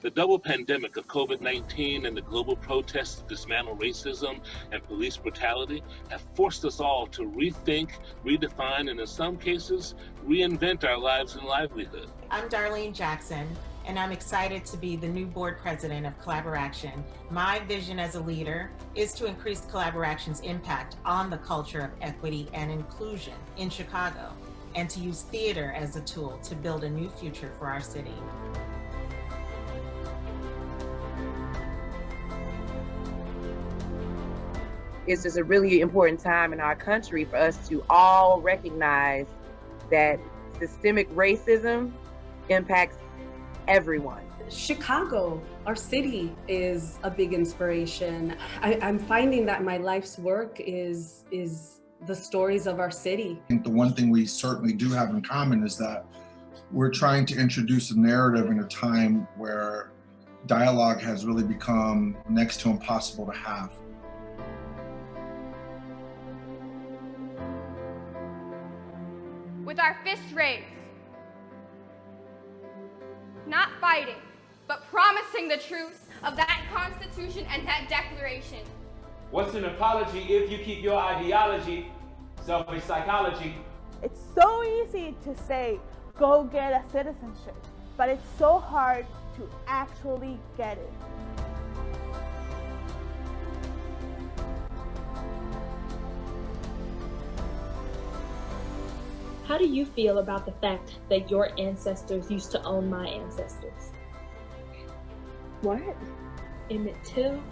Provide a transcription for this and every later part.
The double pandemic of COVID-19 and the global protests to dismantle racism and police brutality have forced us all to rethink, redefine, and in some cases, reinvent our lives and livelihood. I'm Darlene Jackson, and I'm excited to be the new board president of Collaboraction. My vision as a leader is to increase Collaboraction's impact on the culture of equity and inclusion in Chicago, and to use theater as a tool to build a new future for our city. It's just a really important time in our country for us to all recognize that systemic racism impacts everyone. Chicago, our city, is a big inspiration. I'm finding that my life's work is the stories of our city. I think the one thing we certainly do have in common is that we're trying to introduce a narrative in a time where dialogue has really become next to impossible to have. With our fists raised, not fighting, but promising the truths of that Constitution and that Declaration. What's an apology if you keep your ideology, selfish psychology? It's so easy to say, go get a citizenship, but it's so hard to actually get it. How do you feel about the fact that your ancestors used to own my ancestors? What? Emmett Till,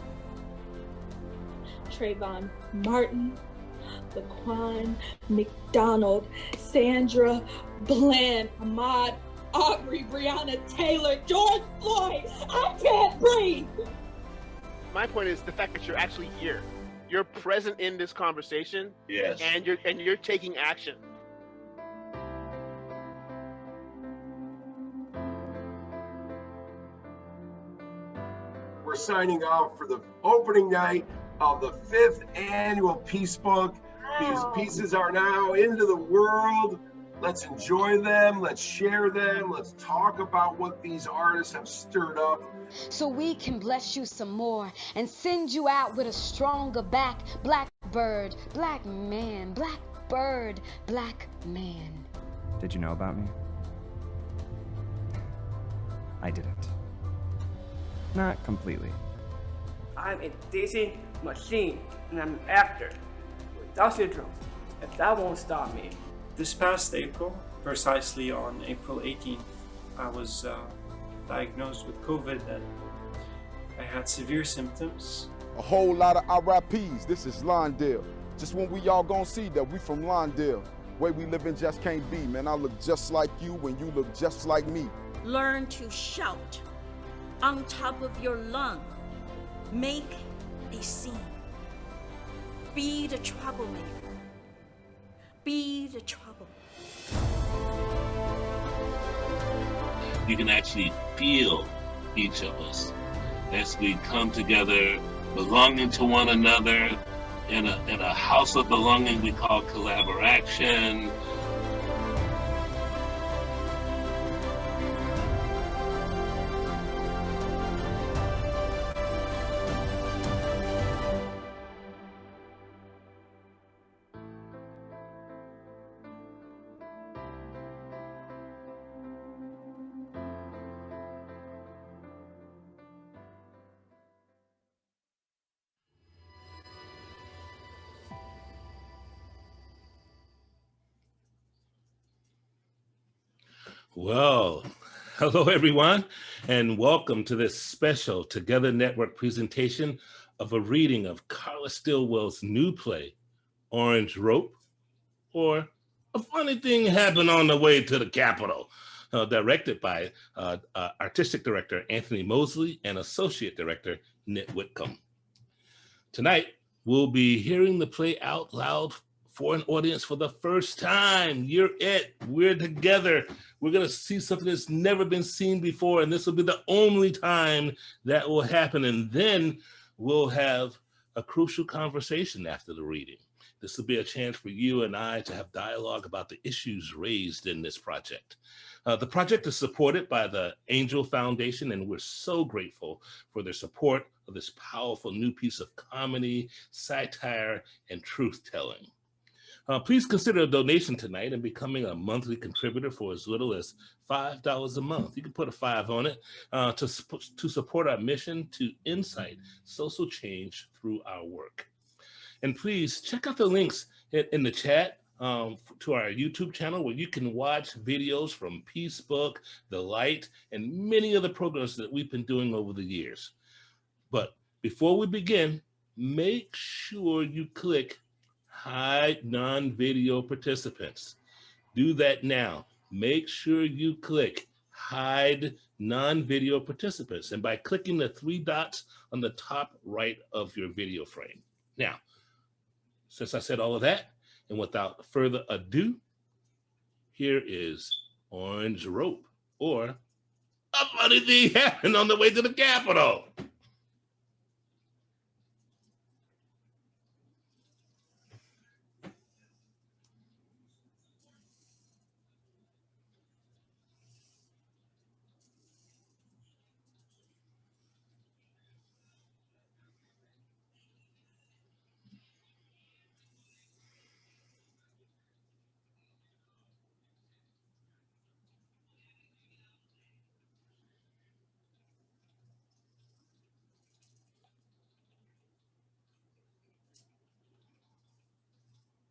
Trayvon Martin, Laquan McDonald, Sandra Bland, Ahmaud Arbery, Breonna Taylor, George Floyd. I can't breathe. My point is the fact that you're actually here. You're present in this conversation. Yes. And you're taking action. We're signing off for the opening night of the 5th annual Peace Book. These pieces are now into the world. Let's enjoy them. Let's share them. Let's talk about what these artists have stirred up. So we can bless you some more and send you out with a stronger back. Black bird, black man, black bird, black man. Did you know about me? I didn't. Not completely. I'm a dancing machine, and I'm an actor without syndrome, and that won't stop me. This past April, precisely on April 18th, I was diagnosed with COVID, and I had severe symptoms. A whole lot of RIPs. This is Lawndale. Just when we all gonna see that we from Lawndale. Way we living just can't be, man. I look just like you when you look just like me. Learn to shout on top of your lung. Make a scene. Be the troublemaker. Be the trouble. You can actually feel each of us as we come together, belonging to one another in a house of belonging we call Collaboraction. Well, hello everyone, and welcome to this special Together Network presentation of a reading of Carla Stillwell's new play, Orange Rope, or A Funny Thing Happened on the Way to the Capitol, directed by Artistic Director Anthony Moseley and Associate Director Nick Whitcomb. Tonight, we'll be hearing the play out loud for an audience for the first time. You're it. We're together. We're going to see something that's never been seen before, and this will be the only time that will happen. And then we'll have a crucial conversation after the reading. This will be a chance for you and I to have dialogue about the issues raised in this project. The project is supported by the Angel Foundation, and we're so grateful for their support of this powerful new piece of comedy, satire, and truth-telling. Please consider a donation tonight and becoming a monthly contributor for as little as $5 a month. You can put a 5 on it to support our mission to incite social change through our work. And please check out the links in the chat to our YouTube channel, where you can watch videos from Peace Book, The Light, and many other programs that we've been doing over the years. But before we begin, make sure you click Hide non-video participants. Do that now. Make sure you click Hide non-video participants, and by clicking the 3 dots on the top right of your video frame. Now, since I said all of that, and without further ado, here is Orange Rope, or A Funny Thing Happened on the Way to the Capitol.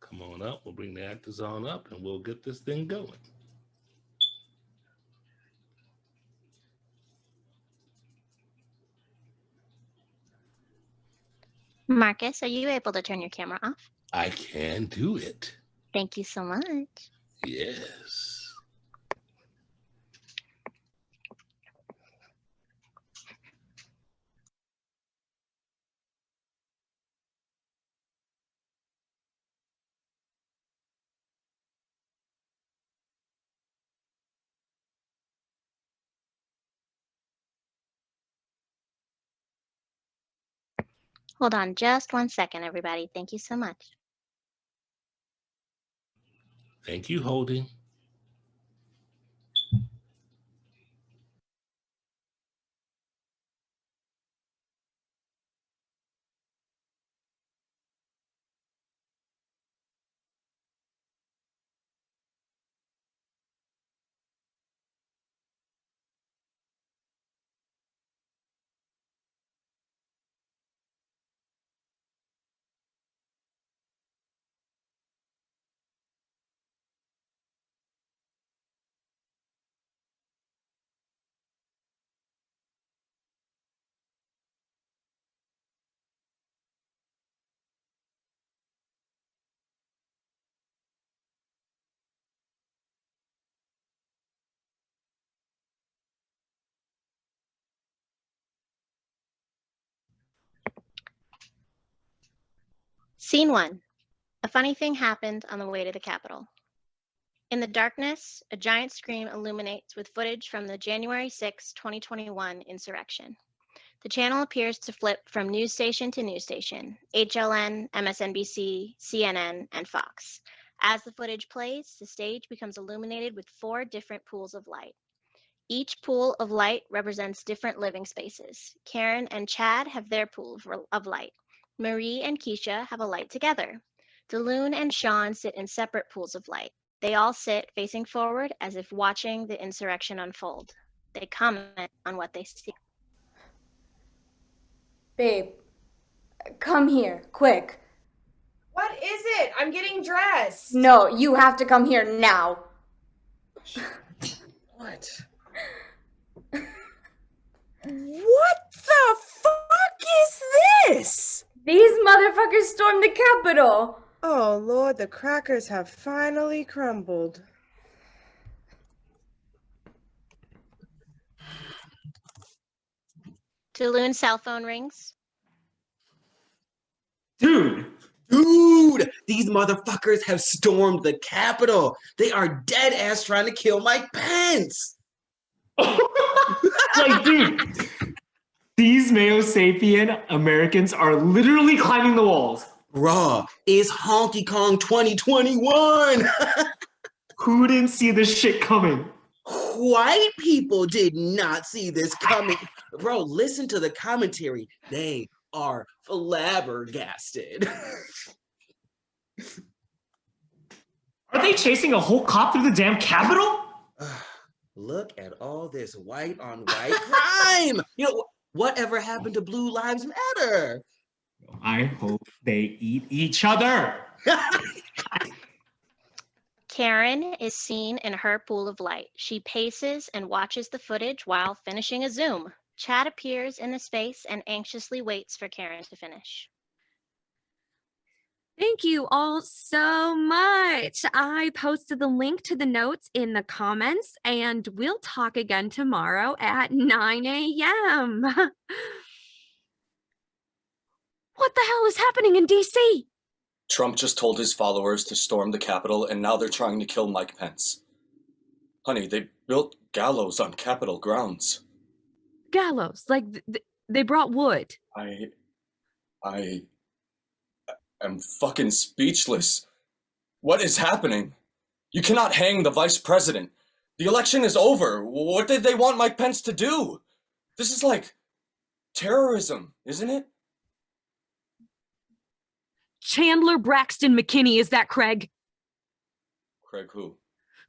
Come on up, we'll bring the actors on up and we'll get this thing going. Marcus, are you able to turn your camera off? I can do it. Thank you so much. Yes. Hold on just 1 second, everybody. Thank you so much. Thank you, Holding. Scene 1. A funny thing happened on the way to the Capitol. In the darkness, a giant screen illuminates with footage from the January 6, 2021 insurrection. The channel appears to flip from news station to news station, HLN, MSNBC, CNN, and Fox. As the footage plays, the stage becomes illuminated with 4 different pools of light. Each pool of light represents different living spaces. Karen and Chad have their pool of light. Marie and Keisha have a light together. DeLune and Shawn sit in separate pools of light. They all sit facing forward as if watching the insurrection unfold. They comment on what they see. Babe, come here, quick. What is it? I'm getting dressed. No, you have to come here now. What? What the fuck is this? These motherfuckers stormed the Capitol. Oh, Lord, the crackers have finally crumbled. DeLune's cell phone rings. Dude, these motherfuckers have stormed the Capitol. They are dead ass trying to kill Mike Pence. Like, dude, these Meo sapien Americans are literally climbing the walls. Bruh, it's Honky Kong 2021. Who didn't see this shit coming? White people did not see this coming. Bro, listen to the commentary. They are flabbergasted. Are they chasing a whole cop through the damn Capitol? Look at all this white on white crime. You know, whatever happened to Blue Lives Matter? I hope they eat each other. Karen is seen in her pool of light. She paces and watches the footage while finishing a Zoom. Chad appears in the space and anxiously waits for Karen to finish. Thank you all so much. I posted the link to the notes in the comments, and we'll talk again tomorrow at 9 a.m. What the hell is happening in DC? Trump just told his followers to storm the Capitol, and now they're trying to kill Mike Pence. Honey, they built gallows on Capitol grounds. Gallows, like they brought wood. I am fucking speechless. What is happening? You cannot hang the vice president. The election is over. What did they want Mike Pence to do? This is like terrorism, isn't it? Chandler Braxton McKinney, is that Craig? Craig who?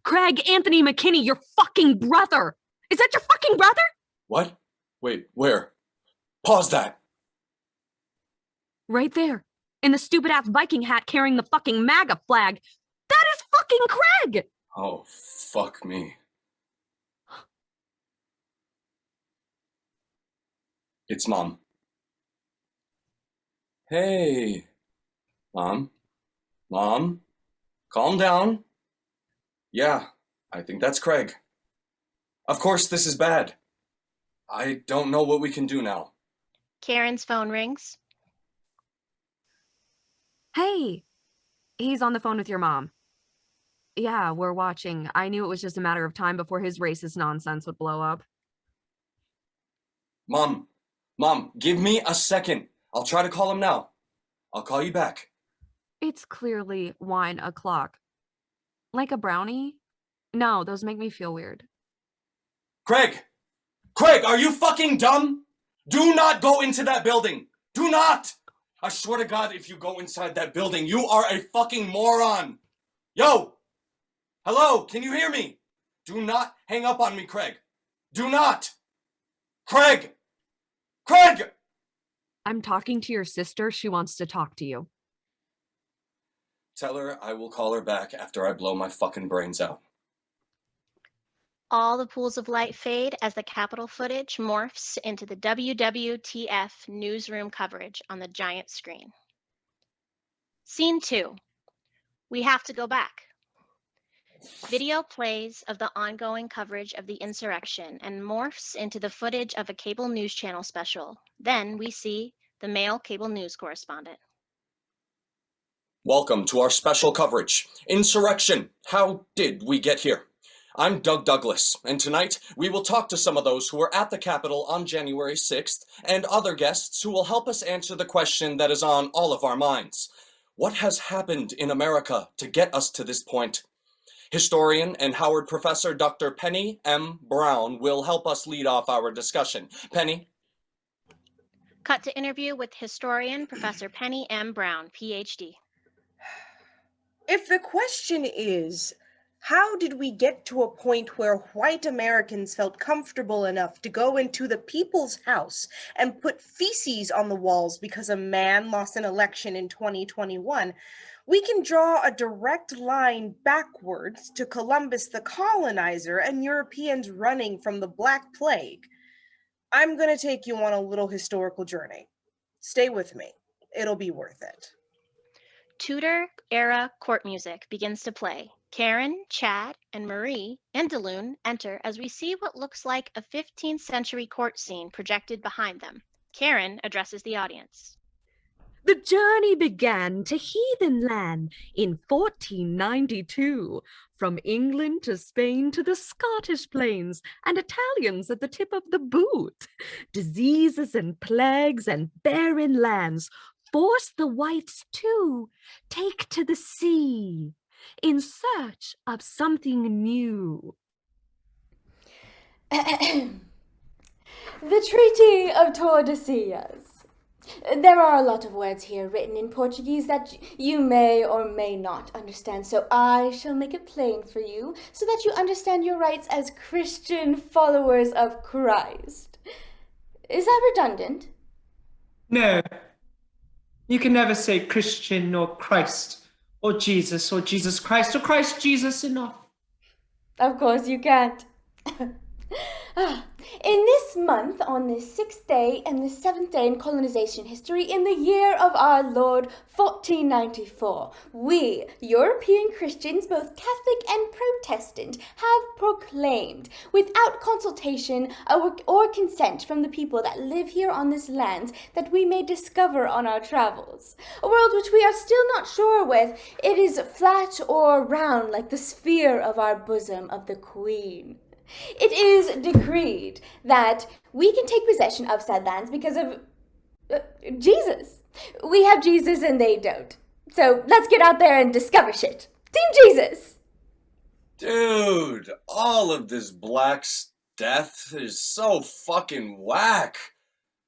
Craig Anthony McKinney, your fucking brother. Is that your fucking brother? What? Wait, where? Pause that. Right there, in the stupid ass Viking hat carrying the fucking MAGA flag. That is fucking Craig! Oh, fuck me. It's Mom. Hey. Mom? Calm down. Yeah, I think that's Craig. Of course, this is bad. I don't know what we can do now. Karen's phone rings. Hey, he's on the phone with your mom. Yeah, we're watching. I knew it was just a matter of time before his racist nonsense would blow up. Mom, give me a second. I'll try to call him now. I'll call you back. It's clearly wine o'clock. Like a brownie? No, those make me feel weird. Craig, are you fucking dumb? Do not go into that building. Do not. I swear to God, if you go inside that building, you are a fucking moron. Yo, hello, can you hear me? Do not hang up on me, Craig. Do not. Craig! I'm talking to your sister. She wants to talk to you. Tell her I will call her back after I blow my fucking brains out. All the pools of light fade as the Capitol footage morphs into the WWTF newsroom coverage on the giant screen. Scene 2. We have to go back. Video plays of the ongoing coverage of the insurrection and morphs into the footage of a cable news channel special. Then we see the male cable news correspondent. Welcome to our special coverage, Insurrection. How did we get here? I'm Doug Douglas, and tonight we will talk to some of those who were at the Capitol on January 6th and other guests who will help us answer the question that is on all of our minds. What has happened in America to get us to this point? Historian and Howard professor Dr. Penny M. Brown will help us lead off our discussion. Penny? Cut to interview with historian Professor Penny M. Brown, PhD. If the question is, how did we get to a point where white Americans felt comfortable enough to go into the people's house and put feces on the walls because a man lost an election in 2021, we can draw a direct line backwards to Columbus the colonizer and Europeans running from the Black Plague. I'm going to take you on a little historical journey. Stay with me. It'll be worth it. Tudor-era court music begins to play. Karen, Chad, and Marie and Daloon enter as we see what looks like a 15th century court scene projected behind them. Karen addresses the audience. The journey began to heathen land in 1492, from England to Spain to the Scottish plains, and Italians at the tip of the boot. Diseases and plagues and barren lands force the whites to take to the sea in search of something new. The Treaty of Tordesillas. There are a lot of words here written in Portuguese that you may or may not understand, so I shall make it plain for you so that you understand your rights as Christian followers of Christ. Is that redundant? No. You can never say Christian or Christ or Jesus Christ or Christ Jesus enough. Of course you can't. In this month, on the 6th day and the 7th day in colonization history, in the year of our Lord 1494, we, European Christians, both Catholic and Protestant, have proclaimed, without consultation or consent from the people that live here on this land, that we may discover on our travels. A world which we are still not sure whether it is flat or round like the sphere of our bosom of the Queen. It is decreed that we can take possession of said lands because of Jesus. We have Jesus and they don't. So let's get out there and discover shit. Team Jesus! Dude, all of this black death is so fucking whack.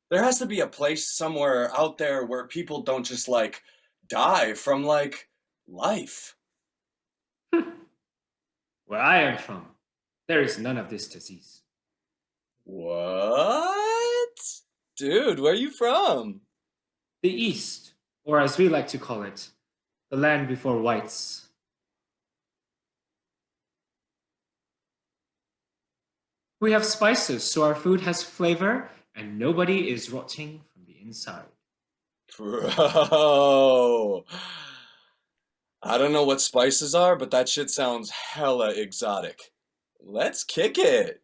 There has to be a place somewhere out there where people don't just, like, die from, like, life. Where I am from, there is none of this disease. What? Dude, where are you from? The East, or as we like to call it, the land before whites. We have spices, so our food has flavor, and nobody is rotting from the inside. Bro, I don't know what spices are, but that shit sounds hella exotic. Let's kick it.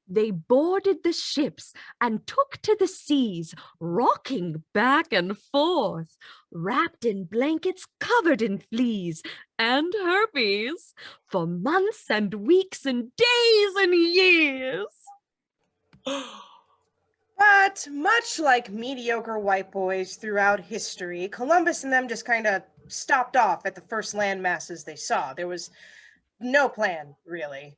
They boarded the ships and took to the seas, rocking back and forth, wrapped in blankets covered in fleas and herpes, for months and weeks and days and years. But much like mediocre white boys throughout history, Columbus and them just kind of stopped off at the first land masses they saw. There was no plan, really.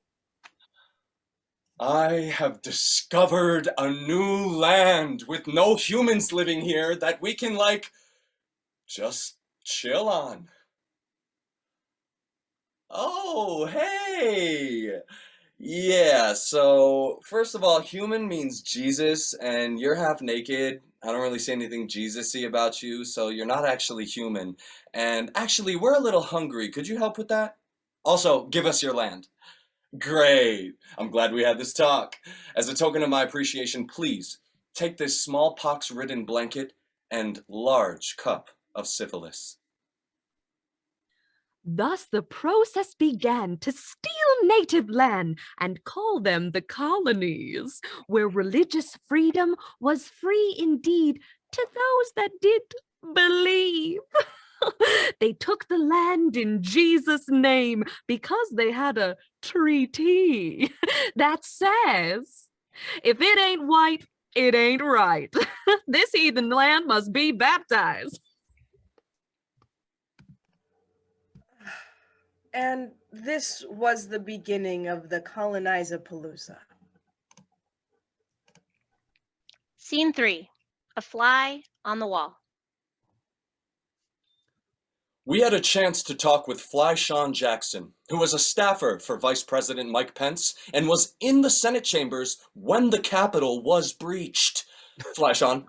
I have discovered a new land with no humans living here that we can, like, just chill on. Oh, hey! Yeah, so first of all, human means Jesus, and you're half naked. I don't really see anything Jesus-y about you, so you're not actually human. And actually, we're a little hungry. Could you help with that? Also, give us your land. Great. I'm glad we had this talk. As a token of my appreciation, please take this smallpox-ridden blanket and large cup of syphilis. Thus the process began to steal native land and call them the colonies, where religious freedom was free indeed to those that did believe. They took the land in Jesus' name because they had a treaty that says, if it ain't white, it ain't right. This heathen land must be baptized. And this was the beginning of the Colonizer-palooza. Scene 3, a fly on the wall. We had a chance to talk with Fly Shawn Jackson, who was a staffer for Vice President Mike Pence and was in the Senate chambers when the Capitol was breached. Fly Shawn.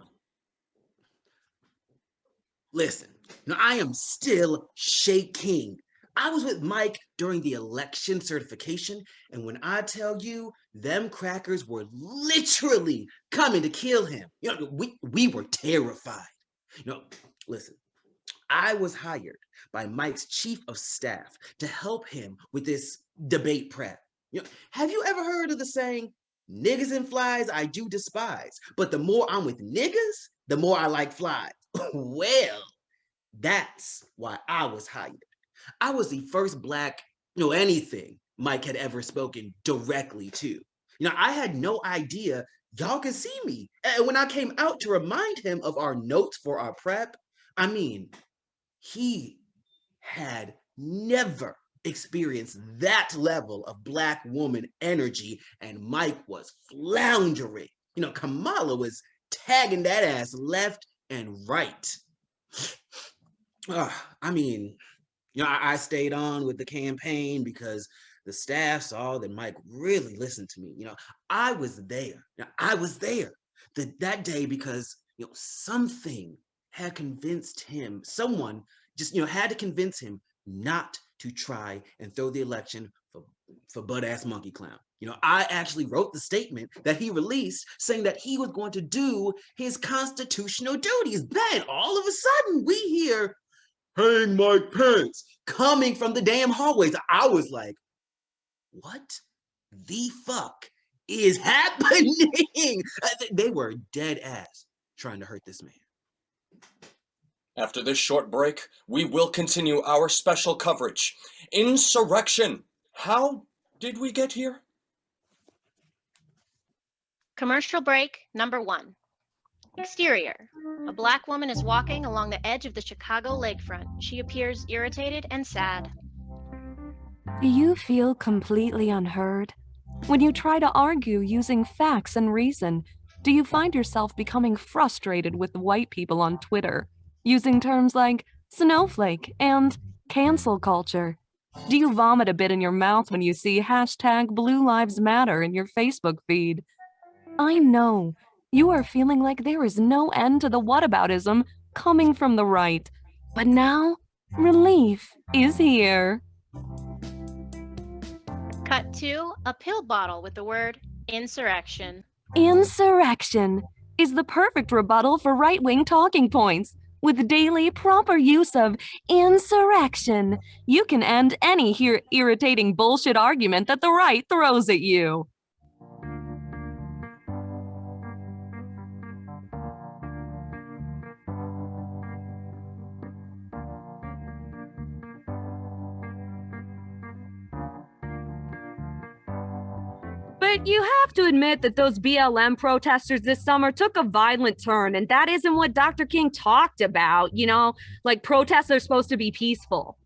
Listen, I am still shaking. I was with Mike during the election certification, and when I tell you, them crackers were literally coming to kill him. We were terrified. Listen, I was hired by Mike's chief of staff to help him with this debate prep. Have you ever heard of the saying, niggas and flies I do despise, but the more I'm with niggas, the more I like flies? Well, that's why I was hired. I was the first Black, anything Mike had ever spoken directly to. I had no idea y'all can see me. And when I came out to remind him of our notes for our prep, I mean, he had never experienced that level of Black woman energy, and Mike was floundering. You know, Kamala was tagging that ass left and right. I mean, you know, I stayed on with the campaign because the staff saw that Mike really listened to me. You know, I was there. I was there that day because, you know, something had convinced him, someone just, you know, had to convince him not to try and throw the election for butt-ass monkey clown. You know, I actually wrote the statement that he released saying that he was going to do his constitutional duties. Then all of a sudden we hear, "Hang Mike Pence," coming from the damn hallways. I was like, what the fuck is happening? They were dead ass trying to hurt this man. After this short break, we will continue our special coverage. Insurrection. How did we get here? Commercial break number 1. Exterior. A Black woman is walking along the edge of the Chicago lakefront. She appears irritated and sad. Do you feel completely unheard? When you try to argue using facts and reason, do you find yourself becoming frustrated with white people on Twitter, using terms like snowflake and cancel culture? Do you vomit a bit in your mouth when you see #Blue Lives Matter in your Facebook feed? I know you are feeling like there is no end to the whataboutism coming from the right, but now relief is here. Cut to a pill bottle with the word insurrection. Insurrection is the perfect rebuttal for right-wing talking points. With daily proper use of insurrection, you can end any irritating bullshit argument that the right throws at you. But you have to admit that those BLM protesters this summer took a violent turn, and that isn't what Dr. King talked about, you know? Like, protests are supposed to be peaceful.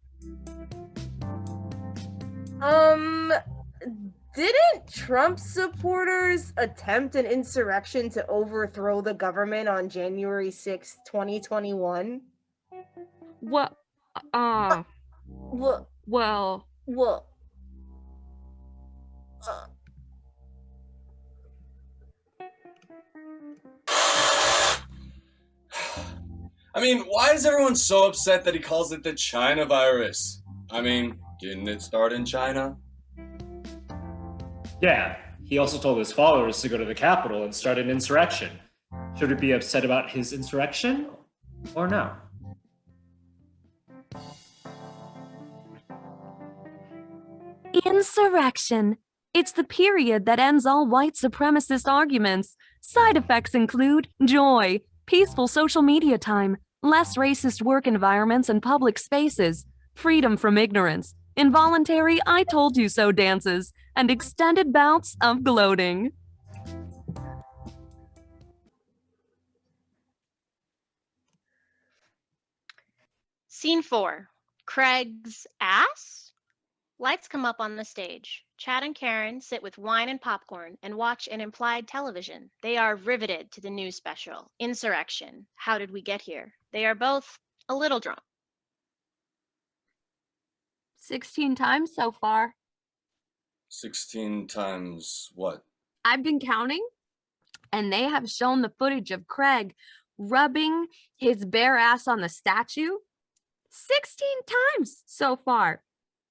Didn't Trump supporters attempt an insurrection to overthrow the government on January 6th, 2021? What? Well. I mean, why is everyone so upset that he calls it the China virus? I mean, didn't it start in China? Yeah, he also told his followers to go to the Capitol and start an insurrection. Should we be upset about his insurrection or no? Insurrection. It's the period that ends all white supremacist arguments. Side effects include joy, peaceful social media time, less racist work environments and public spaces, freedom from ignorance, involuntary I told you so dances, and extended bouts of gloating. Scene 4. Craig's ass? Lights come up on the stage. Chad and Karen sit with wine and popcorn and watch an implied television. They are riveted to the news special, Insurrection. How did we get here? They are both a little drunk. 16 times so far. 16 times what? I've been counting, and they have shown the footage of Craig rubbing his bare ass on the statue 16 times so far.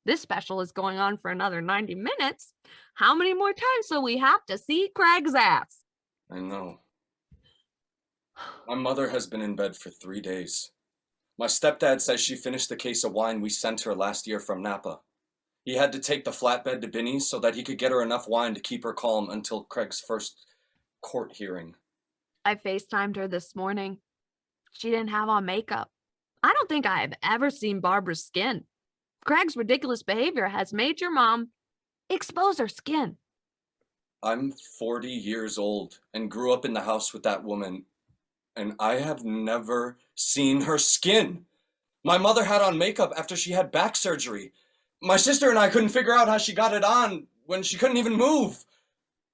This special is going on for another 90 minutes. How many more times will we have to see Craig's ass? I know. My mother has been in bed for 3 days. My stepdad says she finished the case of wine we sent her last year from Napa. He had to take the flatbed to Binny's so that he could get her enough wine to keep her calm until Craig's first court hearing. I FaceTimed her this morning. She didn't have on makeup. I don't think I have ever seen Barbara's skin. Craig's ridiculous behavior has made your mom expose her skin. I'm 40 years old and grew up in the house with that woman, and I have never seen her skin. My mother had on makeup after she had back surgery. My sister and I couldn't figure out how she got it on when she couldn't even move.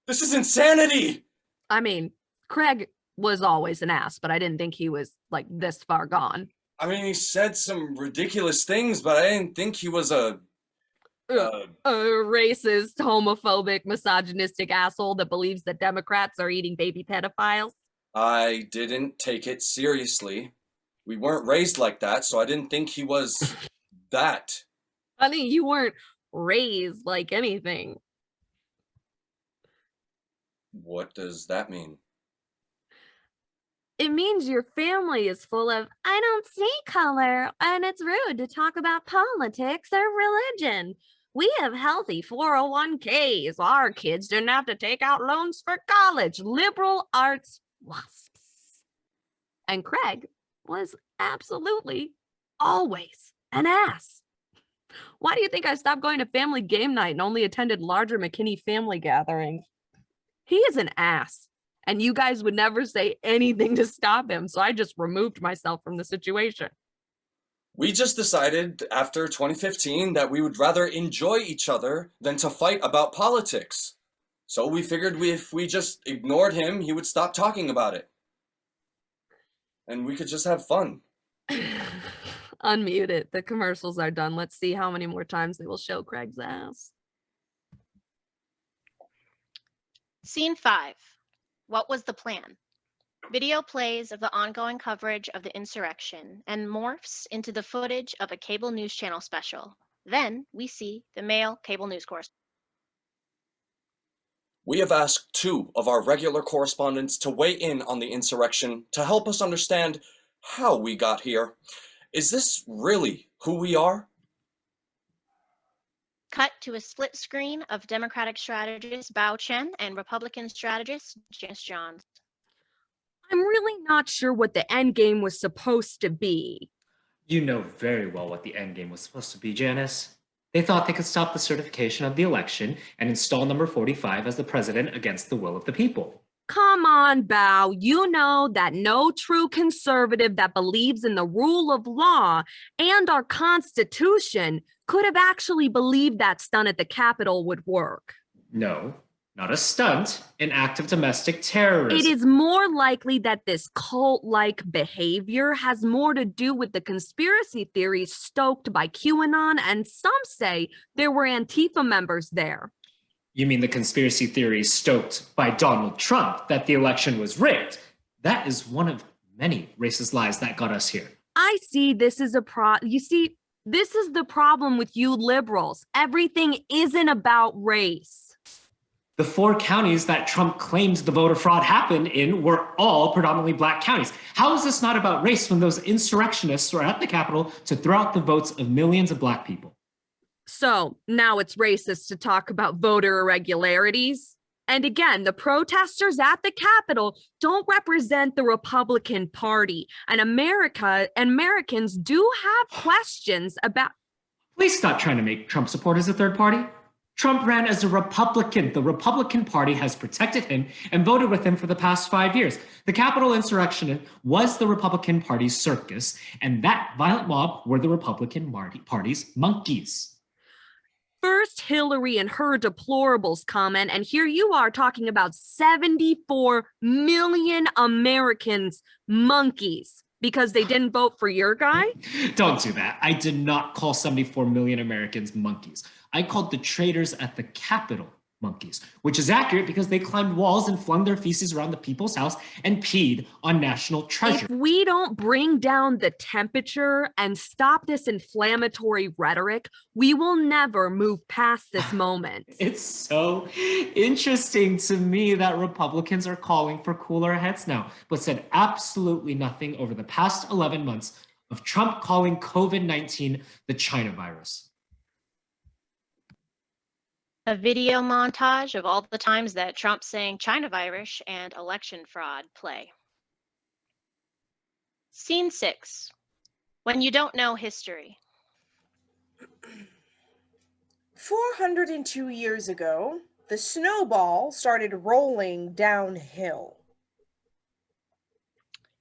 This is insanity! I mean, Craig was always an ass, but I didn't think he was, like, this far gone. I mean, he said some ridiculous things, but I didn't think he was a racist, homophobic, misogynistic asshole that believes that Democrats are eating baby pedophiles. I didn't take it seriously. We weren't raised like that, so I didn't think he was that. Honey, you weren't raised like anything. What does that mean? It means your family is full of, I don't see color, and it's rude to talk about politics or religion. We have healthy 401ks. Our kids didn't have to take out loans for college. Liberal arts wasps. And Craig was absolutely always an ass. Why do you think I stopped going to family game night and only attended larger McKinney family gatherings? He is an ass, and you guys would never say anything to stop him, so I just removed myself from the situation. We just decided after 2015 that we would rather enjoy each other than to fight about politics. So we figured if we just ignored him, he would stop talking about it. And we could just have fun. Unmute it. The commercials are done. Let's see how many more times they will show Craig's ass. Scene 5. What was the plan? Video plays of the ongoing coverage of the insurrection and morphs into the footage of a cable news channel special. Then we see the male cable news correspondent. We have asked 2 of our regular correspondents to weigh in on the insurrection to help us understand how we got here. Is this really who we are? Cut to a split screen of Democratic strategist Bao Chen and Republican strategist Janice Johns. I'm really not sure what the end game was supposed to be. You know very well what the end game was supposed to be, Janice. They thought they could stop the certification of the election and install number 45 as the president against the will of the people. Come on, Bao. You know that no true conservative that believes in the rule of law and our Constitution could have actually believed that stunt at the Capitol would work. No, not a stunt, an act of domestic terrorism. It is more likely that this cult-like behavior has more to do with the conspiracy theories stoked by QAnon, and some say there were Antifa members there. You mean the conspiracy theories stoked by Donald Trump that the election was rigged? That is one of many racist lies that got us here. I see this is this is the problem with you liberals. Everything isn't about race. The 4 counties that Trump claimed the voter fraud happened in were all predominantly black counties. How is this not about race when those insurrectionists were at the Capitol to throw out the votes of millions of black people? So now it's racist to talk about voter irregularities. And again, the protesters at the Capitol don't represent the Republican Party. And Americans do have questions about... Please stop trying to make Trump supporters a third party. Trump ran as a Republican. The Republican Party has protected him and voted with him for the past 5 years. The Capitol insurrection was the Republican Party's circus, and that violent mob were the Republican Party's monkeys. First Hillary and her deplorables comment, and here you are talking about 74 million Americans monkeys because they didn't vote for your guy? Don't do that. I did not call 74 million Americans monkeys. I called the traitors at the Capitol monkeys, which is accurate because they climbed walls and flung their feces around the people's house and peed on national treasure. If we don't bring down the temperature and stop this inflammatory rhetoric, we will never move past this moment. It's so interesting to me that Republicans are calling for cooler heads now, but said absolutely nothing over the past 11 months of Trump calling COVID-19 the China virus. A video montage of all the times that Trump saying China virus and election fraud play. Scene 6. When you don't know history. 402 years ago, the snowball started rolling downhill.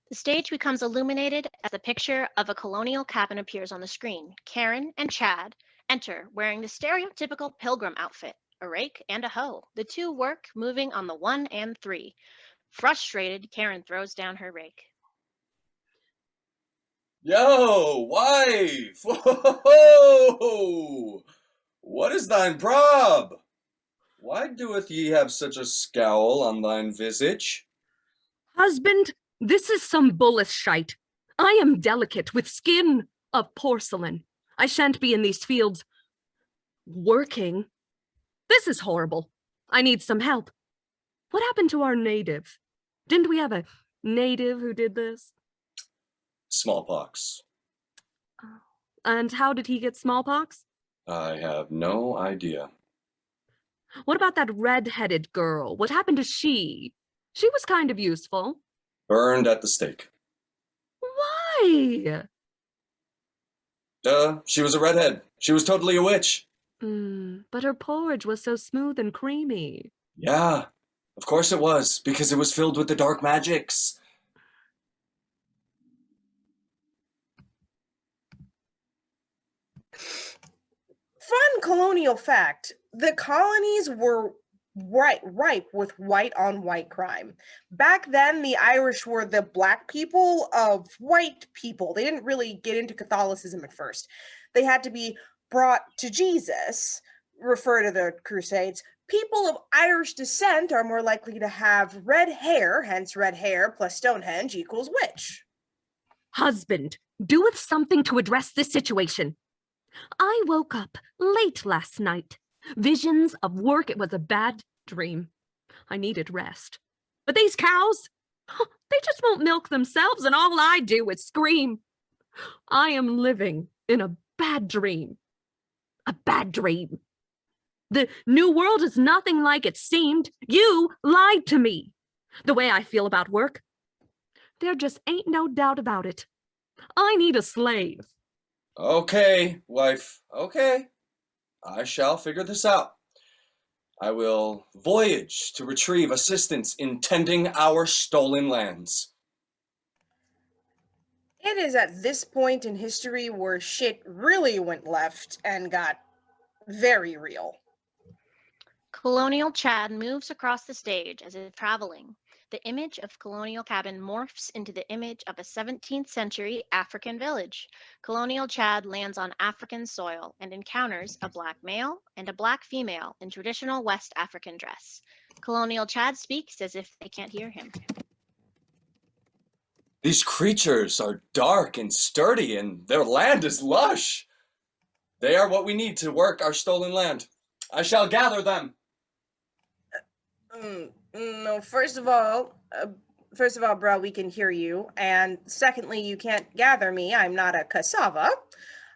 The stage becomes illuminated as a picture of a colonial cabin appears on the screen. Karen and Chad enter wearing the stereotypical pilgrim outfit, a rake and a hoe. The two work, moving on the 1 and 3. Frustrated, Karen throws down her rake. Yo, wife! Whoa! What is thine prob? Why doeth ye have such a scowl on thine visage? Husband, this is some bullish shite. I am delicate with skin of porcelain. I shan't be in these fields working. This is horrible. I need some help. What happened to our native? Didn't we have a native who did this? Smallpox. And how did he get smallpox? I have no idea. What about that red-headed girl? What happened to she? She was kind of useful. Burned at the stake. Why? She was a redhead. She was totally a witch. But her porridge was so smooth and creamy. Yeah, of course it was, because it was filled with the dark magics. Fun colonial fact, the colonies were ripe with white-on-white crime. Back then, the Irish were the black people of white people. They didn't really get into Catholicism at first. They had to be brought to Jesus, refer to the Crusades. People of Irish descent are more likely to have red hair, hence red hair plus Stonehenge equals witch. Husband, doeth something to address this situation. I woke up late last night. Visions of work, it was a bad dream. I needed rest. But these cows, they just won't milk themselves, and all I do is scream. I am living in a bad dream. A bad dream. The new world is nothing like it seemed. You lied to me. The way I feel about work, there just ain't no doubt about it. I need a slave. Okay, wife, okay. I shall figure this out. I will voyage to retrieve assistance in tending our stolen lands. It is at this point in history where shit really went left and got very real. Colonial Chad moves across the stage as if traveling. The image of colonial cabin morphs into the image of a 17th century African village. Colonial Chad lands on African soil and encounters a black male and a black female in traditional West African dress. Colonial Chad speaks as if they can't hear him. These creatures are dark and sturdy, and their land is lush. They are what we need to work our stolen land. I shall gather them. No, first of all, bro, we can hear you. And secondly, you can't gather me. I'm not a cassava.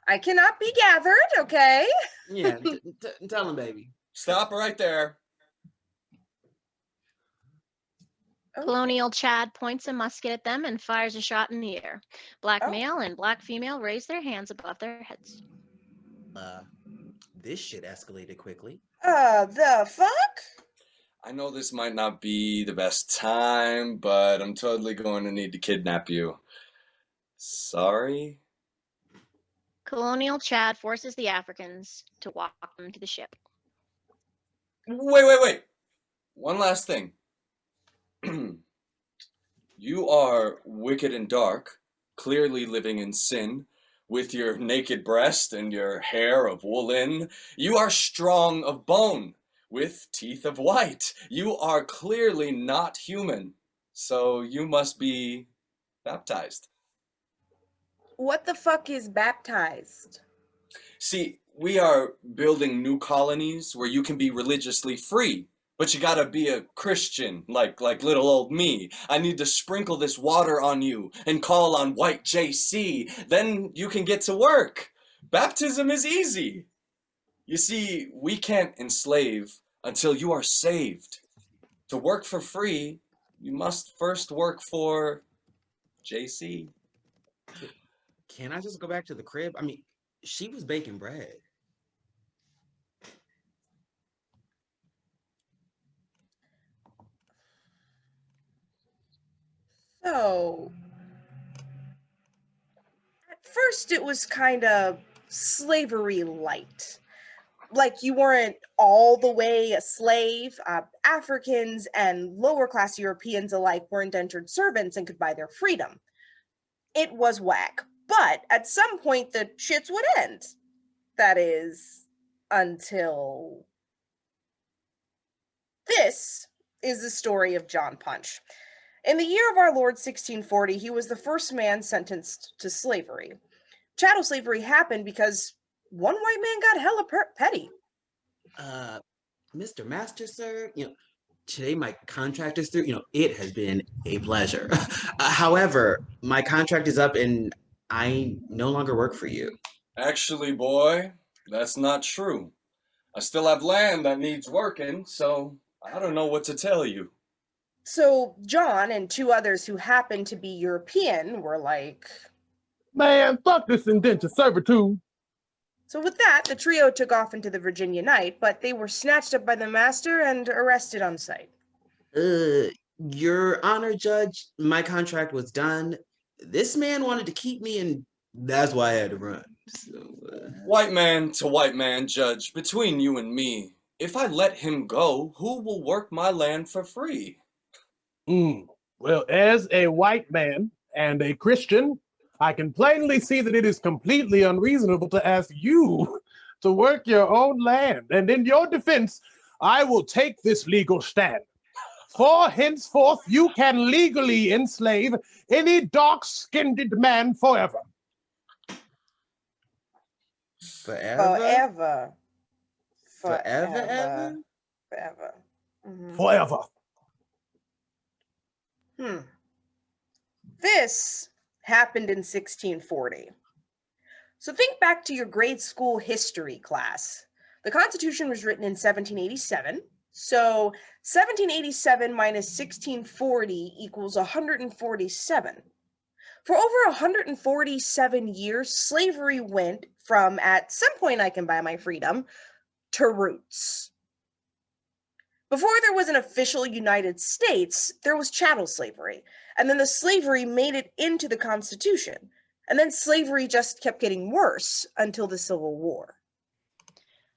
I cannot be gathered, okay? Yeah, tell him, baby. Stop right there. Colonial Chad points a musket at them and fires a shot in the air. Black male and black female raise their hands above their heads. This shit escalated quickly. The fuck? I know this might not be the best time, but I'm totally going to need to kidnap you. Sorry? Colonial Chad forces the Africans to walk them to the ship. Wait. One last thing. You are wicked and dark, clearly living in sin, with your naked breast and your hair of woolen. You are strong of bone, with teeth of white. You are clearly not human, so you must be baptized. What the fuck is baptized? See, we are building new colonies where you can be religiously free, but you gotta be a Christian, like little old me. I need to sprinkle this water on you and call on white JC. Then you can get to work. Baptism is easy. You see, we can't enslave until you are saved. To work for free, you must first work for JC. Can I just go back to the crib? I mean, she was baking bread. So, at first it was kind of slavery light. Like you weren't all the way a slave. Africans and lower class Europeans alike were indentured servants and could buy their freedom. It was whack, but at some point the shits would end. That is, until... This is the story of John Punch. In the year of our Lord 1640, he was the first man sentenced to slavery. Chattel slavery happened because one white man got hella petty. Mr. Master, sir, today my contract is through. It has been a pleasure. However, my contract is up and I no longer work for you. Actually, boy, that's not true. I still have land that needs working, so I don't know what to tell you. So John and two others who happened to be European were like, man, fuck this indentured servitude. So with that, the trio took off into the Virginia night, but they were snatched up by the master and arrested on sight. Your Honor, Judge, my contract was done. This man wanted to keep me, and that's why I had to run. So, White man to white man, Judge, between you and me, if I let him go, who will work my land for free? Well, as a white man and a Christian, I can plainly see that it is completely unreasonable to ask you to work your own land. And in your defense, I will take this legal stand. For henceforth, you can legally enslave any dark-skinned man forever. Forever. Forever? Forever. Mm-hmm. Forever. This happened in 1640. So think back to your grade school history class. The Constitution was written in 1787. So 1787 minus 1640 equals 147. For over 147 years, slavery went from, at some point I can buy my freedom, to roots. Before there was an official United States, there was chattel slavery, and then the slavery made it into the Constitution, and then slavery just kept getting worse until the Civil War.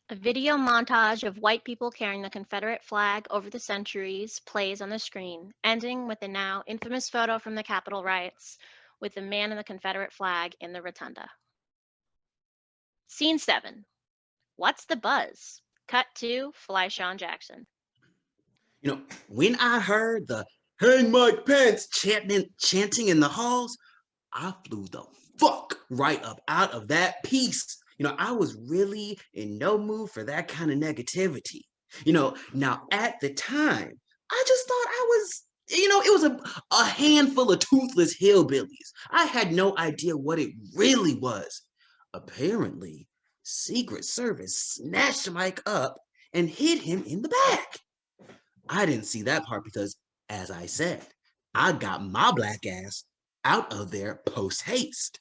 A video montage of white people carrying the Confederate flag over the centuries plays on the screen, ending with the now infamous photo from the Capitol riots with the man in the Confederate flag in the rotunda. Scene 7. What's the buzz? Cut to Fly Shawn Jackson. When I heard the "Hang Mike Pence" chanting in the halls, I flew the fuck right up out of that piece. I was really in no mood for that kind of negativity. Now at the time, I just thought I was, it was a handful of toothless hillbillies. I had no idea what it really was. Apparently, Secret Service snatched Mike up and hit him in the back. I didn't see that part because, as I said, I got my black ass out of there post-haste.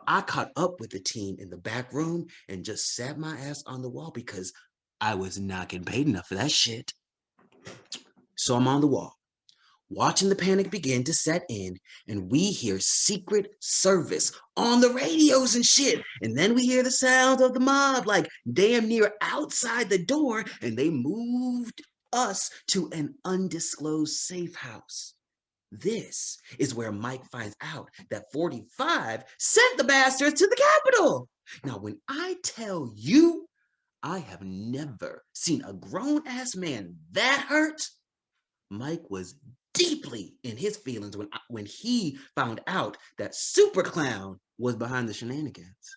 I caught up with the team in the back room and just sat my ass on the wall because I was not getting paid enough for that shit. So I'm on the wall, watching the panic begin to set in, and we hear Secret Service on the radios and shit. And then we hear the sound of the mob, like damn near outside the door, and they moved us to an undisclosed safe house. This is where Mike finds out that 45 sent the bastards to the Capitol. Now, when I tell you, I have never seen a grown-ass man that hurt. Mike was deeply in his feelings when he found out that Super Clown was behind the shenanigans.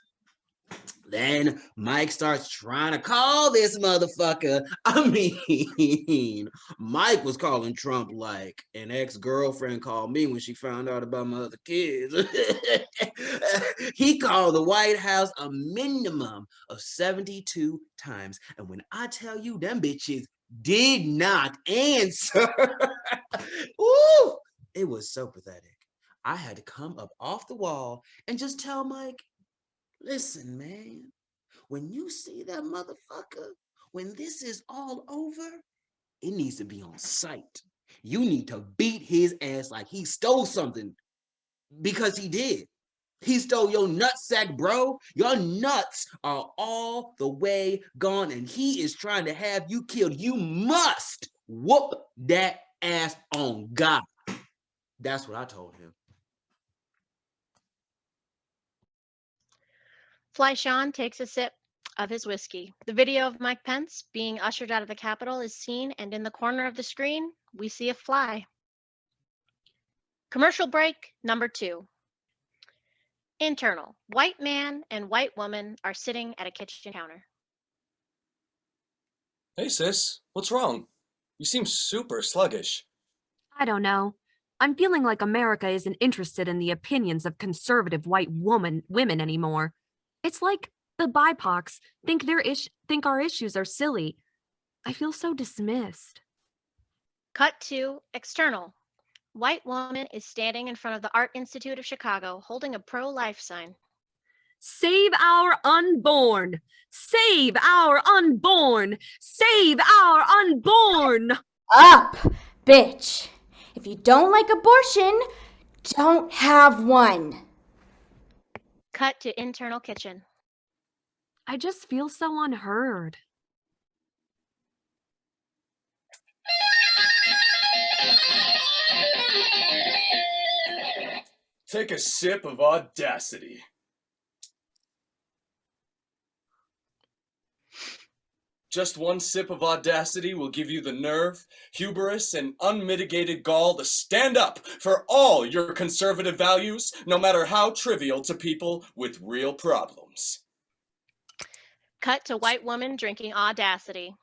Then Mike starts trying to call this motherfucker. I mean, Mike was calling Trump like an ex-girlfriend called me when she found out about my other kids. He called the White House a minimum of 72 times. And when I tell you them bitches did not answer, ooh, it was so pathetic. I had to come up off the wall and just tell Mike, listen, man, when you see that motherfucker, when this is all over, it needs to be on sight. You need to beat his ass like he stole something. Because he did. He stole your nutsack, bro. Your nuts are all the way gone, and he is trying to have you killed. You must whoop that ass on God. That's what I told him. Fly Shawn takes a sip of his whiskey. The video of Mike Pence being ushered out of the Capitol is seen, and in the corner of the screen, we see a fly. Commercial break number 2. Internal. White man and white woman are sitting at a kitchen counter. Hey, sis, what's wrong? You seem super sluggish. I don't know. I'm feeling like America isn't interested in the opinions of conservative white women anymore. It's like the BIPOCs think our issues are silly. I feel so dismissed. Cut to external. White woman is standing in front of the Art Institute of Chicago holding a pro-life sign. Save our unborn! Save our unborn! Save our unborn! Up, bitch! If you don't like abortion, don't have one. Cut to internal kitchen. I just feel so unheard. Take a sip of audacity. Just one sip of audacity will give you the nerve, hubris, and unmitigated gall to stand up for all your conservative values, no matter how trivial to people with real problems. Cut to white woman drinking audacity.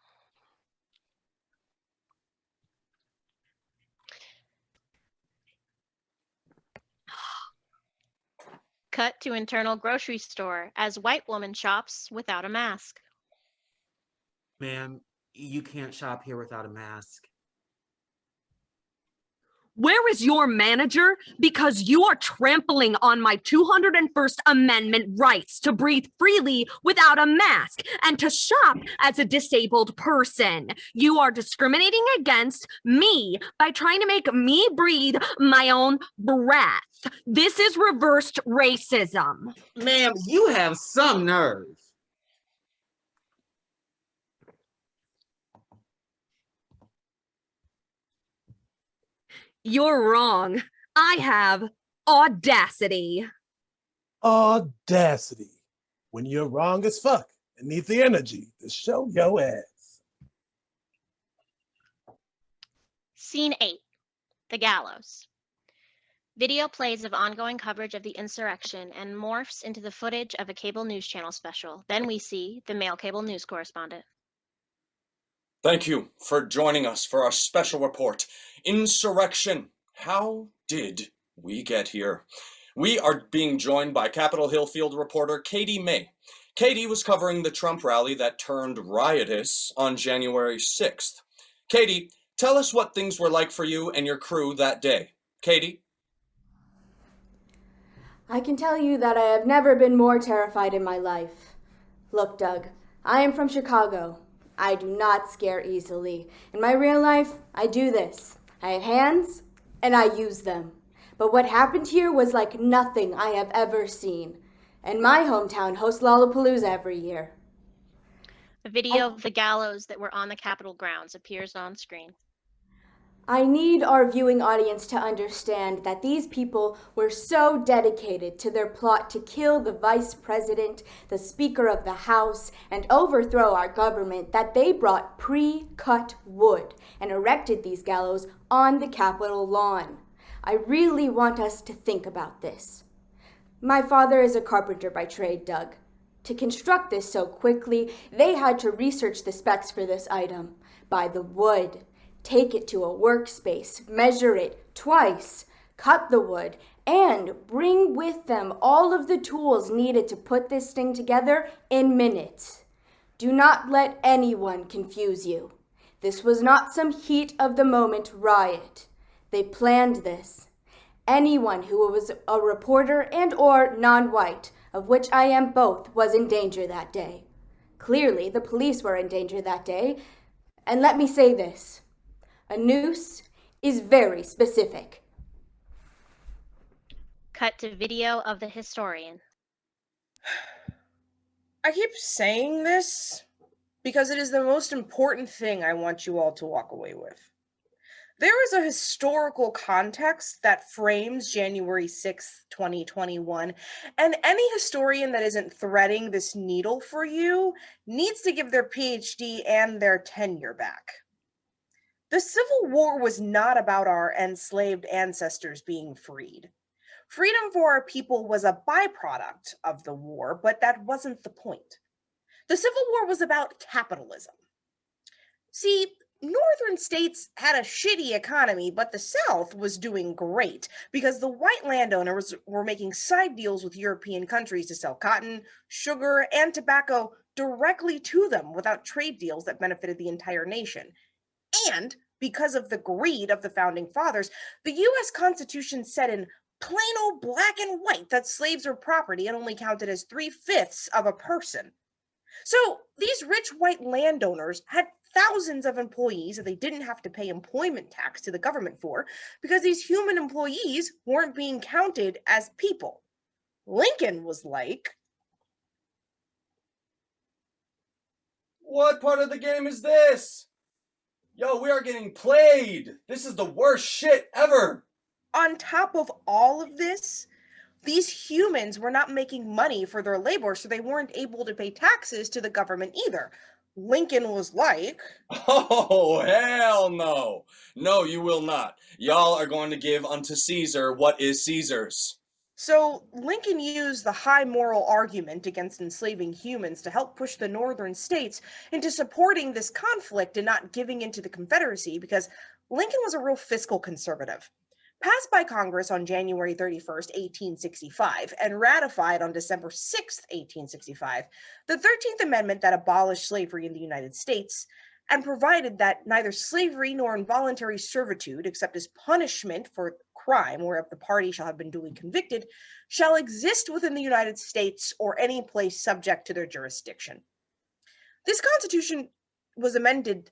Cut to internal grocery store as white woman shops without a mask. Ma'am, you can't shop here without a mask. Where is your manager? Because you are trampling on my 201st Amendment rights to breathe freely without a mask and to shop as a disabled person. You are discriminating against me by trying to make me breathe my own breath. This is reversed racism. Ma'am, you have some nerve. You're wrong. I have audacity. Audacity. When you're wrong as fuck and need the energy to show your ass. Scene 8. The gallows. Video plays of ongoing coverage of the insurrection and morphs into the footage of a cable news channel special. Then we see the male cable news correspondent. Thank you for joining us for our special report, Insurrection. How did we get here? We are being joined by Capitol Hill field reporter Katie May. Katie was covering the Trump rally that turned riotous on January 6th. Katie, tell us what things were like for you and your crew that day. Katie? I can tell you that I have never been more terrified in my life. Look, Doug, I am from Chicago. I do not scare easily. In my real life, I do this. I have hands, and I use them. But what happened here was like nothing I have ever seen. And my hometown hosts Lollapalooza every year. A video of the gallows that were on the Capitol grounds appears on screen. I need our viewing audience to understand that these people were so dedicated to their plot to kill the vice president, the speaker of the House, and overthrow our government that they brought pre-cut wood and erected these gallows on the Capitol lawn. I really want us to think about this. My father is a carpenter by trade, Doug. To construct this so quickly, they had to research the specs for this item, buy the wood, take it to a workspace, measure it twice, cut the wood, and bring with them all of the tools needed to put this thing together in minutes. Do not let anyone confuse you. This was not some heat of the moment riot. They planned this. Anyone who was a reporter and or non-white, of which I am both, was in danger that day. Clearly, the police were in danger that day. And let me say this. A noose is very specific. Cut to video of the historian. I keep saying this because it is the most important thing I want you all to walk away with. There is a historical context that frames January 6th, 2021, and any historian that isn't threading this needle for you needs to give their PhD and their tenure back. The Civil War was not about our enslaved ancestors being freed. Freedom for our people was a byproduct of the war, but that wasn't the point. The Civil War was about capitalism. See, northern states had a shitty economy, but the South was doing great because the white landowners were making side deals with European countries to sell cotton, sugar, and tobacco directly to them without trade deals that benefited the entire nation. And because of the greed of the founding fathers, the US Constitution said in plain old black and white that slaves were property and only counted as 3/5 of a person. So these rich white landowners had thousands of employees that they didn't have to pay employment tax to the government for because these human employees weren't being counted as people. Lincoln was like, What part of the game is this? Yo, we are getting played. This is the worst shit ever. On top of all of this, these humans were not making money for their labor, so they weren't able to pay taxes to the government either. Lincoln was like, Oh, hell no. No, you will not. Y'all are going to give unto Caesar what is Caesar's. So Lincoln used the high moral argument against enslaving humans to help push the northern states into supporting this conflict and not giving in to the Confederacy because Lincoln was a real fiscal conservative. Passed by Congress on January 31st, 1865, and ratified on December 6th, 1865, the 13th Amendment that abolished slavery in the United States and provided that neither slavery nor involuntary servitude, except as punishment for crime whereof the party shall have been duly convicted, shall exist within the United States or any place subject to their jurisdiction. This Constitution has amended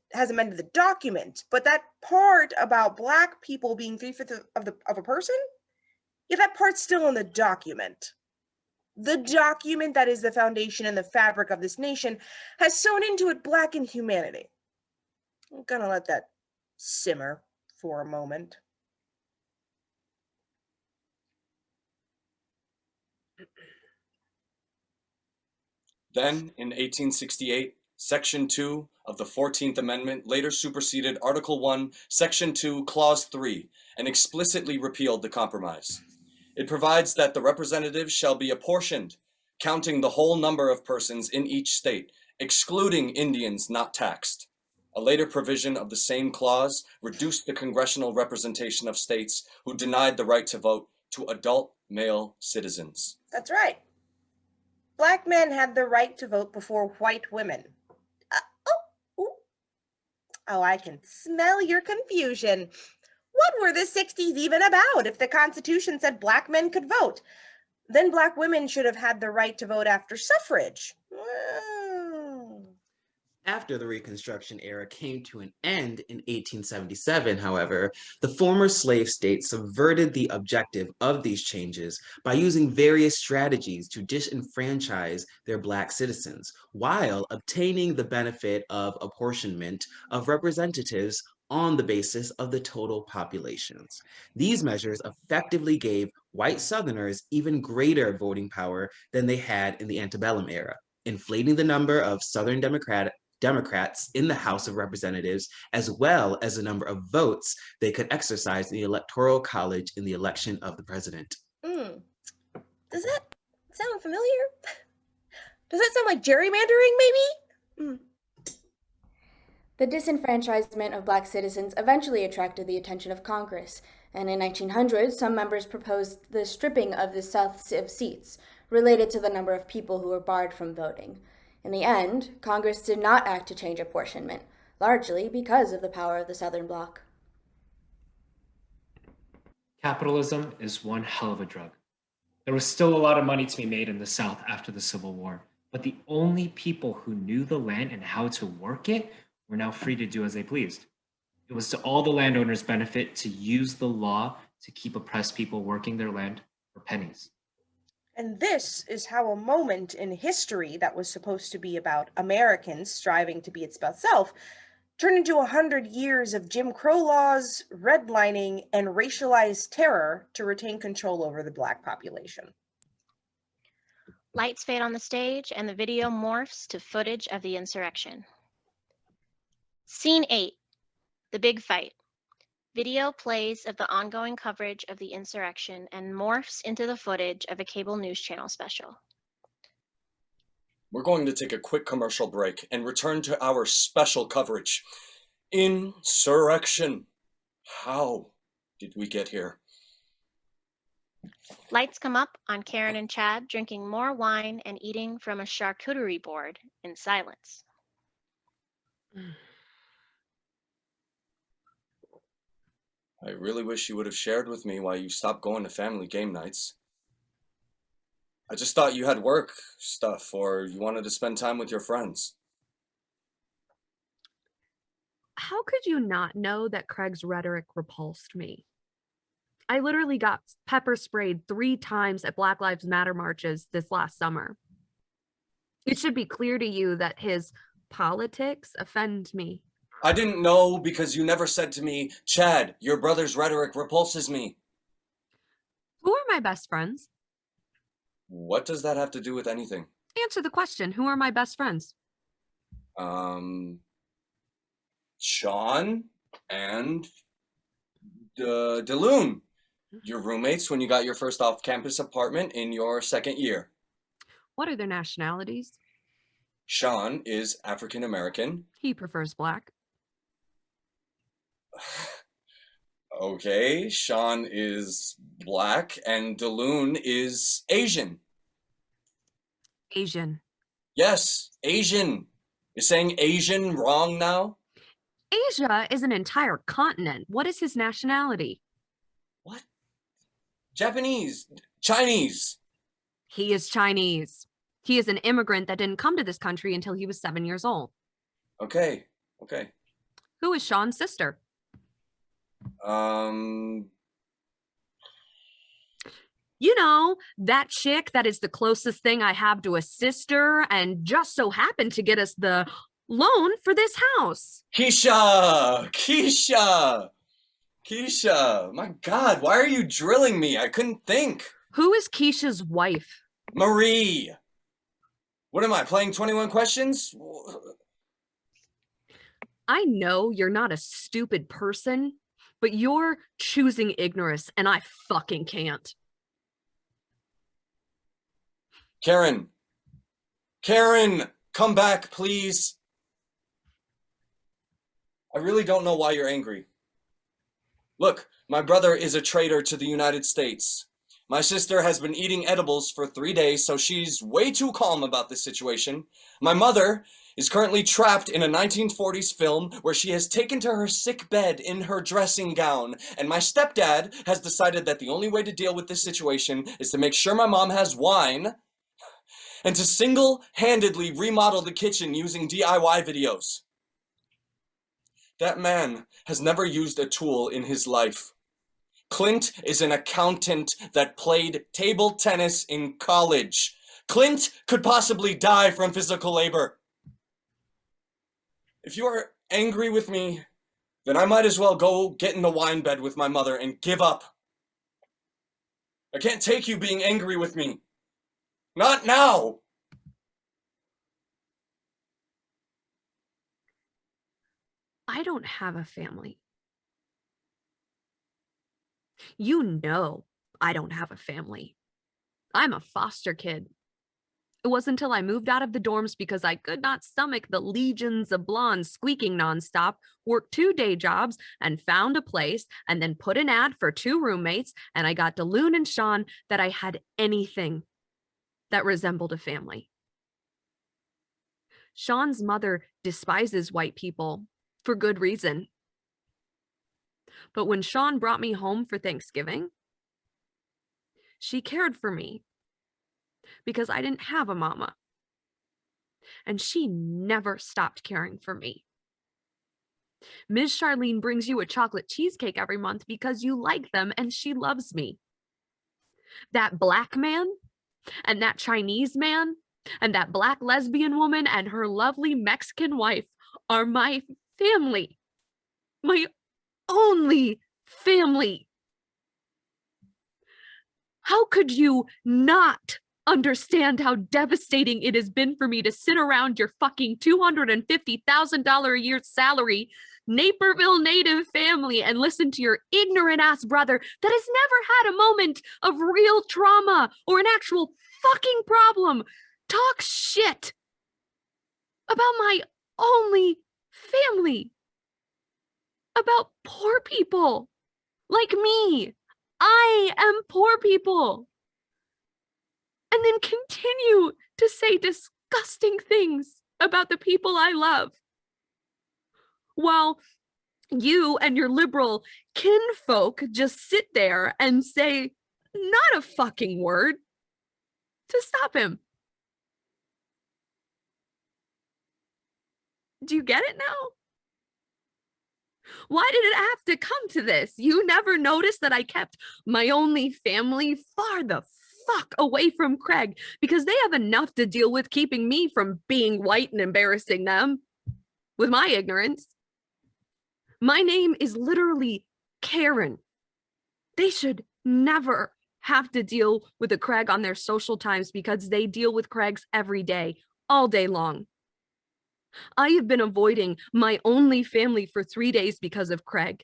the document, but that part about Black people being 3/5 of a person, yeah, that part's still in the document. The document that is the foundation and the fabric of this nation has sewn into it Black inhumanity. I'm gonna let that simmer for a moment. Then, in 1868, Section 2 of the 14th Amendment later superseded Article 1, Section 2, Clause 3, and explicitly repealed the compromise. It provides that the representatives shall be apportioned, counting the whole number of persons in each state, excluding Indians not taxed. A later provision of the same clause reduced the congressional representation of states who denied the right to vote to adult male citizens. That's right. Black men had the right to vote before white women. Oh, I can smell your confusion. What were the 60s even about if the Constitution said Black men could vote? Then Black women should have had the right to vote after suffrage. After the Reconstruction era came to an end in 1877, however, the former slave states subverted the objective of these changes by using various strategies to disenfranchise their Black citizens, while obtaining the benefit of apportionment of representatives on the basis of the total populations. These measures effectively gave white Southerners even greater voting power than they had in the antebellum era, inflating the number of Southern Democrats in the House of Representatives, as well as the number of votes they could exercise in the Electoral College in the election of the president. Does that sound familiar? Does that sound like gerrymandering, maybe? The disenfranchisement of Black citizens eventually attracted the attention of Congress, and in 1900, some members proposed the stripping of the South of seats related to the number of people who were barred from voting. In the end, Congress did not act to change apportionment, largely because of the power of the Southern Bloc. Capitalism is one hell of a drug. There was still a lot of money to be made in the South after the Civil War, but the only people who knew the land and how to work it were now free to do as they pleased. It was to all the landowners' benefit to use the law to keep oppressed people working their land for pennies. And this is how a moment in history that was supposed to be about Americans striving to be its best self turned into 100 years of Jim Crow laws, redlining, and racialized terror to retain control over the Black population. Lights fade on the stage and the video morphs to footage of the insurrection. Scene 8, the big fight. Video plays of the ongoing coverage of the insurrection and morphs into the footage of a cable news channel special. We're going to take a quick commercial break and return to our special coverage. Insurrection. How did we get here? Lights come up on Karen and Chad drinking more wine and eating from a charcuterie board in silence. I really wish you would have shared with me why you stopped going to family game nights. I just thought you had work stuff or you wanted to spend time with your friends. How could you not know that Craig's rhetoric repulsed me? I literally got pepper sprayed 3 times at Black Lives Matter marches this last summer. It should be clear to you that his politics offend me. I didn't know because you never said to me, Chad, your brother's rhetoric repulses me. Who are my best friends? What does that have to do with anything? Answer the question. Who are my best friends? Shawn and DeLune. Your roommates when you got your first off-campus apartment in your second year. What are their nationalities? Shawn is African American. He prefers black. Okay, Shawn is black and DeLune is Asian. Asian. Yes, Asian. You're saying Asian wrong now? Asia is an entire continent. What is his nationality? What? Japanese. Chinese. He is Chinese. He is an immigrant that didn't come to this country until he was 7 years old. Okay, okay. Who is Shawn's sister? You know, that chick that is the closest thing I have to a sister and just so happened to get us the loan for this house. Keisha! My God, why are you drilling me? I couldn't think. Who is Keisha's wife? Marie. What am I, playing 21 questions? I know you're not a stupid person, but you're choosing ignorance and I fucking can't. Karen, come back, please. I really don't know why you're angry. Look, my brother is a traitor to the United States. My sister has been eating edibles for 3 days, so she's way too calm about this situation. My mother is currently trapped in a 1940s film where she has taken to her sick bed in her dressing gown. And my stepdad has decided that the only way to deal with this situation is to make sure my mom has wine and to single-handedly remodel the kitchen using DIY videos. That man has never used a tool in his life. Clint is an accountant that played table tennis in college. Clint could possibly die from physical labor. If you are angry with me, then I might as well go get in the wine bed with my mother and give up. I can't take you being angry with me. Not now! I don't have a family. You know I don't have a family. I'm a foster kid. It wasn't until I moved out of the dorms because I could not stomach the legions of blondes squeaking nonstop, worked 2 day jobs, and found a place, and then put an ad for 2 roommates, and I got DeLune and Shawn that I had anything that resembled a family. Shawn's mother despises white people for good reason. But when Shawn brought me home for Thanksgiving, she cared for me because I didn't have a mama. And she never stopped caring for me. Ms. Charlene brings you a chocolate cheesecake every month because you like them and she loves me. That black man and that Chinese man and that black lesbian woman and her lovely Mexican wife are my family. My only family. How could you not understand how devastating it has been for me to sit around your fucking $250,000 a year salary, Naperville native family and listen to your ignorant ass brother that has never had a moment of real trauma or an actual fucking problem talk shit about my only family, about poor people like me. I am poor people. And then continue to say disgusting things about the people I love. While you and your liberal kinfolk just sit there and say not a fucking word to stop him. Do you get it now? Why did it have to come to this? You never noticed that I kept my only family far the fuck away from Craig because they have enough to deal with keeping me from being white and embarrassing them with my ignorance. My name is literally Karen. They should never have to deal with a Craig on their social times because they deal with Craigs every day, all day long. I have been avoiding my only family for 3 days because of Craig.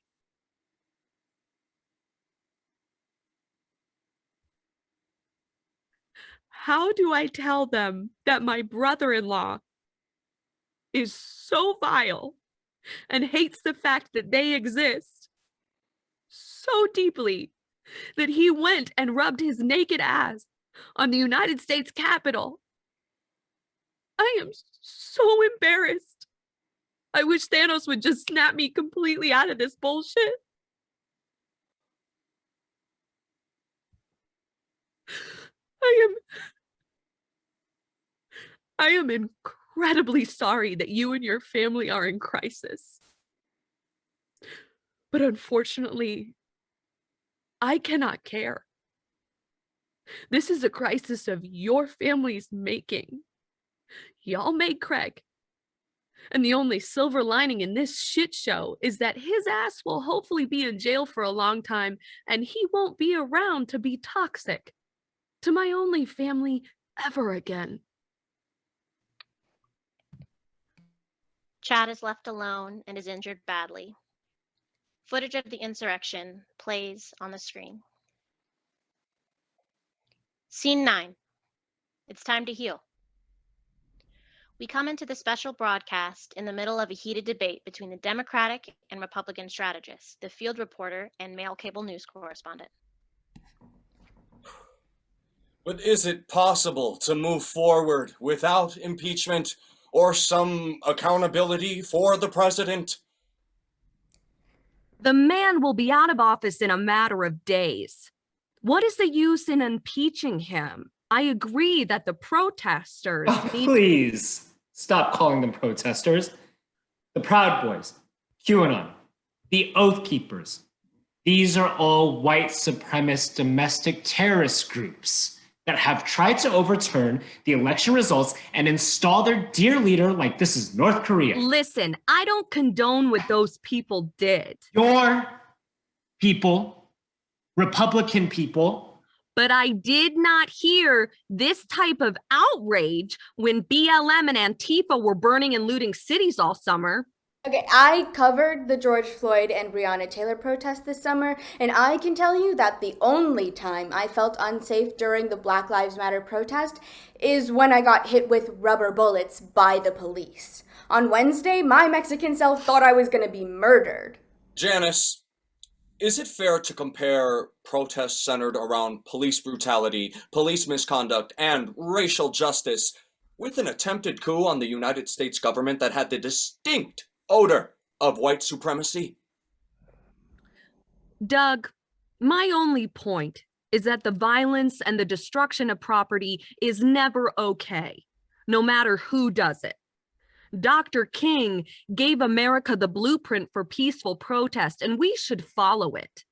How do I tell them that my brother-in-law is so vile and hates the fact that they exist so deeply that he went and rubbed his naked ass on the United States Capitol? I am so embarrassed. I wish Thanos would just snap me completely out of this bullshit. I am incredibly sorry that you and your family are in crisis. But unfortunately, I cannot care. This is a crisis of your family's making. Y'all made Craig. And the only silver lining in this shit show is that his ass will hopefully be in jail for a long time and he won't be around to be toxic to my only family ever again. Chad is left alone and is injured badly. Footage of the insurrection plays on the screen. Scene 9. It's time to heal. We come into the special broadcast in the middle of a heated debate between the Democratic and Republican strategists, the field reporter and male cable news correspondent. But is it possible to move forward without impeachment or some accountability for the president? The man will be out of office in a matter of days. What is the use in impeaching him? I agree that the protesters Please stop calling them protesters. The Proud Boys, QAnon, the Oath Keepers. These are all white supremacist domestic terrorist groups that have tried to overturn the election results and install their dear leader like this is North Korea. Listen, I don't condone what those people did. Your people, Republican people. But I did not hear this type of outrage when BLM and Antifa were burning and looting cities all summer. Okay, I covered the George Floyd and Breonna Taylor protest this summer, and I can tell you that the only time I felt unsafe during the Black Lives Matter protest is when I got hit with rubber bullets by the police. On Wednesday, my Mexican self thought I was gonna be murdered. Janice, is it fair to compare protests centered around police brutality, police misconduct, and racial justice with an attempted coup on the United States government that had the distinct odor of white supremacy? Doug, my only point is that the violence and the destruction of property is never okay, no matter who does it. Dr. King gave America the blueprint for peaceful protest, and we should follow it.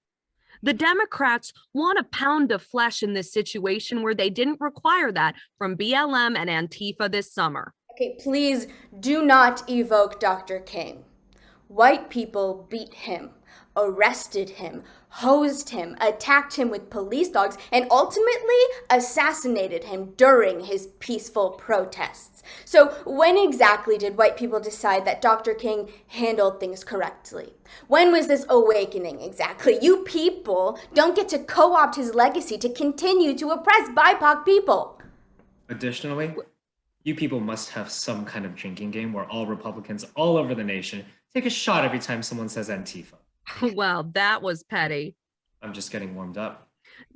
The Democrats want a pound of flesh in this situation where they didn't require that from BLM and Antifa this summer. Okay, please do not evoke Dr. King. White people beat him, arrested him, hosed him, attacked him with police dogs, and ultimately assassinated him during his peaceful protests. So when exactly did white people decide that Dr. King handled things correctly? When was this awakening exactly? You people don't get to co-opt his legacy to continue to oppress BIPOC people. Additionally, you people must have some kind of drinking game where all Republicans all over the nation take a shot every time someone says Antifa. Well, that was petty. I'm just getting warmed up.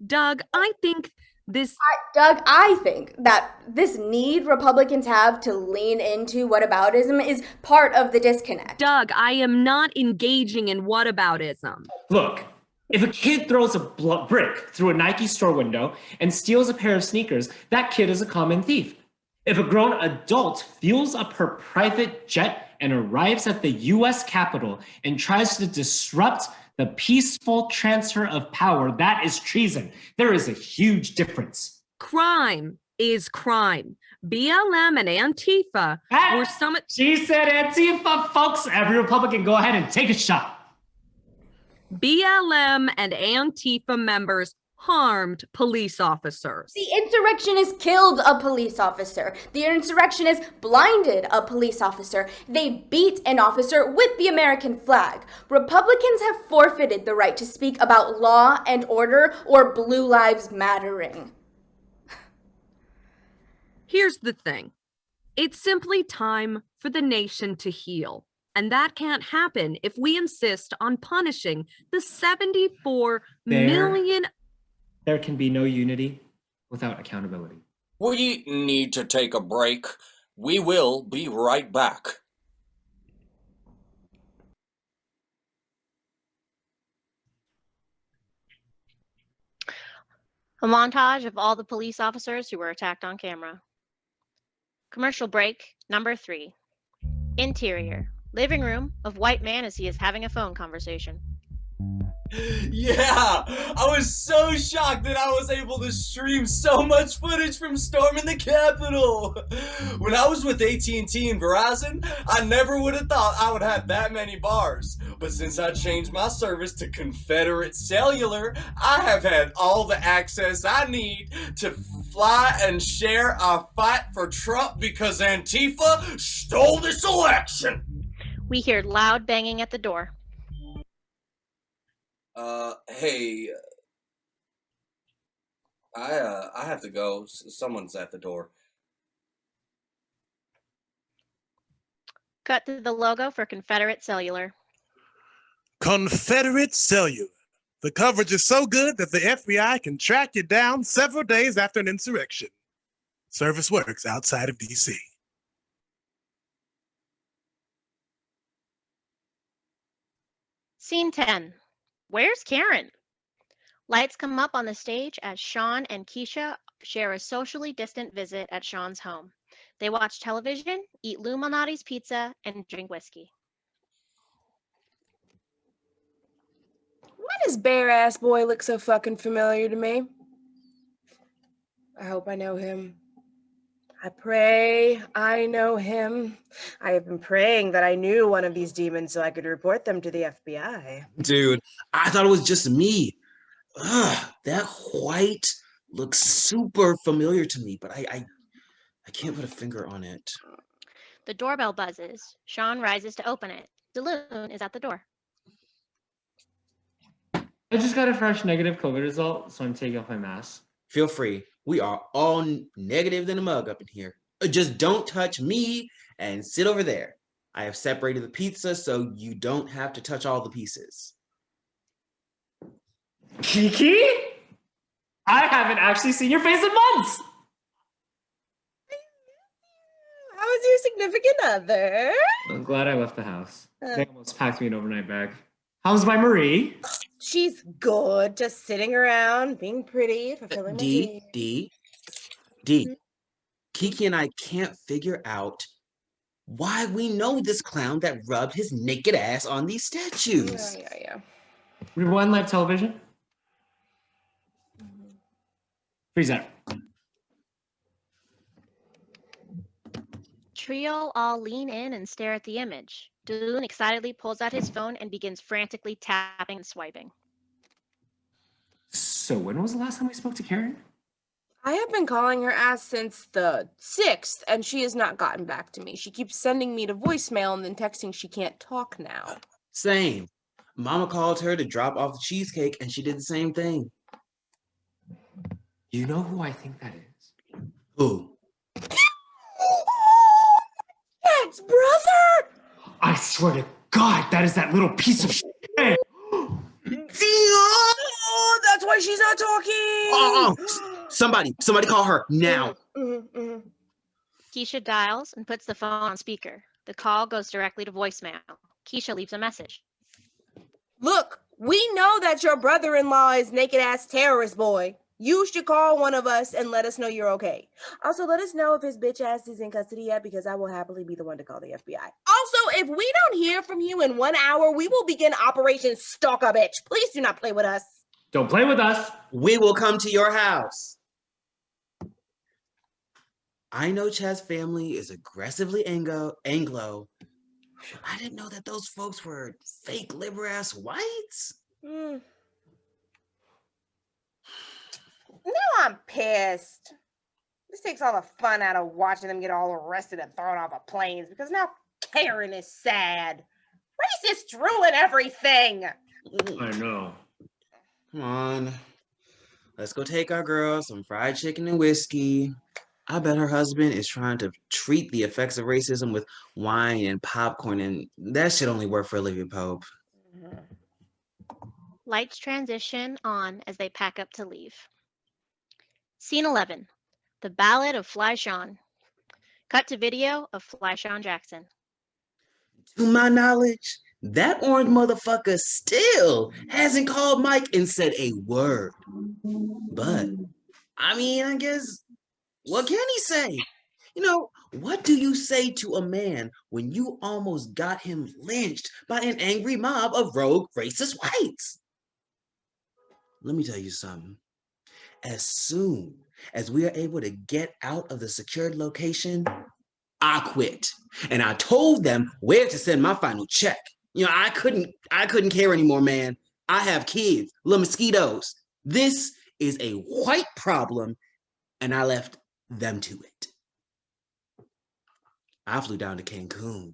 Doug, I think this... I think that this need Republicans have to lean into whataboutism is part of the disconnect. Doug, I am not engaging in whataboutism. Look, if a kid throws a brick through a Nike store window and steals a pair of sneakers, that kid is a common thief. If a grown adult fuels up her private jet and arrives at the US Capitol and tries to disrupt the peaceful transfer of power, that is treason. There is a huge difference. Crime is crime. BLM and Antifa were some... She said Antifa, folks. Every Republican, go ahead and take a shot. BLM and Antifa members harmed police officers. The insurrectionists killed a police officer. The insurrectionists blinded a police officer. They beat an officer with the American flag. Republicans have forfeited the right to speak about law and order or Blue Lives Mattering. Here's the thing. It's simply time for the nation to heal. And that can't happen if we insist on punishing the 74 million... There can be no unity without accountability. We need to take a break. We will be right back. A montage of all the police officers who were attacked on camera. Commercial break number 3. Interior. Living room of white man as he is having a phone conversation. Yeah, I was so shocked that I was able to stream so much footage from storming the Capitol. When I was with AT&T and Verizon, I never would have thought I would have that many bars. But since I changed my service to Confederate Cellular, I have had all the access I need to fly and share our fight for Trump because Antifa stole this election. We hear loud banging at the door. Hey, I have to go. Someone's at the door. Cut to the logo for Confederate Cellular. Confederate Cellular. The coverage is so good that the FBI can track you down several days after an insurrection. Service works outside of DC. Scene 10. Where's Karen? Lights come up on the stage as Shawn and Keisha share a socially distant visit at Shawn's home. They watch television, eat Lou Malnati's pizza, and drink whiskey. Why does bare-ass boy look so fucking familiar to me? I hope I know him. I pray I know him. I have been praying that I knew one of these demons so I could report them to the FBI. Dude, I thought it was just me. Ugh, that white looks super familiar to me, but I can't put a finger on it. The doorbell buzzes. Shawn rises to open it. Saloon is at the door. I just got a fresh negative COVID result, so I'm taking off my mask. Feel free. We are all negative than a mug up in here. Just don't touch me and sit over there. I have separated the pizza so you don't have to touch all the pieces. Kiki? I haven't actually seen your face in months! How is your significant other? I'm glad I left the house. They almost packed me an overnight bag. How's my Marie? She's good, just sitting around, being pretty, fulfilling my dreams. D. Kiki and I can't figure out why we know this clown that rubbed his naked ass on these statues. Yeah. Rewind live television. Freeze that. Trio all lean in and stare at the image. Dune excitedly pulls out his phone and begins frantically tapping and swiping. So when was the last time we spoke to Karen? I have been calling her ass since the 6th, and she has not gotten back to me. She keeps sending me to voicemail and then texting she can't talk now. Same. Mama called her to drop off the cheesecake, and she did the same thing. You know who I think that is? Who? Dad's brother! I swear to God, that is that little piece of shit. Oh, that's why she's not talking! Somebody call her now. Keisha dials and puts the phone on speaker. The call goes directly to voicemail. Keisha leaves a message. Look, we know that your brother-in-law is naked-ass terrorist boy. You should call one of us and let us know you're okay. Also, let us know if his bitch ass is in custody yet, because I will happily be the one to call the FBI. Also, if we don't hear from you in 1 hour, we will begin Operation Stalk a Bitch. Please do not play with us. Don't play with us. We will come to your house. I know Chad's family is aggressively Anglo. I didn't know that those folks were fake liberal-ass whites. Now I'm pissed. This takes all the fun out of watching them get all arrested and thrown off of planes, because now Karen is sad. Racist ruin everything. I know. Come on. Let's go take our girl some fried chicken and whiskey. I bet her husband is trying to treat the effects of racism with wine and popcorn, and that shit only work for Olivia Pope. Lights transition on as they pack up to leave. Scene 11. The Ballad of Fly Shawn. Cut to video of Fly Shawn Jackson. To my knowledge, that orange motherfucker still hasn't called Mike and said a word. But, I mean, I guess, what can he say? You know, what do you say to a man when you almost got him lynched by an angry mob of rogue racist whites? Let me tell you something. As soon as we are able to get out of the secured location, I quit. And I told them where to send my final check. You know, I couldn't care anymore, man. I have kids, little mosquitoes. This is a white problem, and I left them to it. I flew down to Cancun.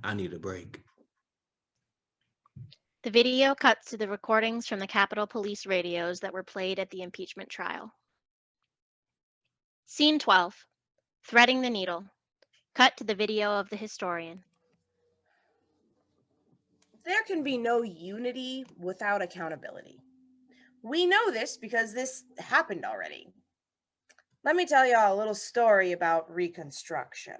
I need a break. The video cuts to the recordings from the Capitol Police radios that were played at the impeachment trial. Scene 12. Threading the needle. Cut to the video of the historian. There can be no unity without accountability. We know this because this happened already. Let me tell y'all a little story about Reconstruction.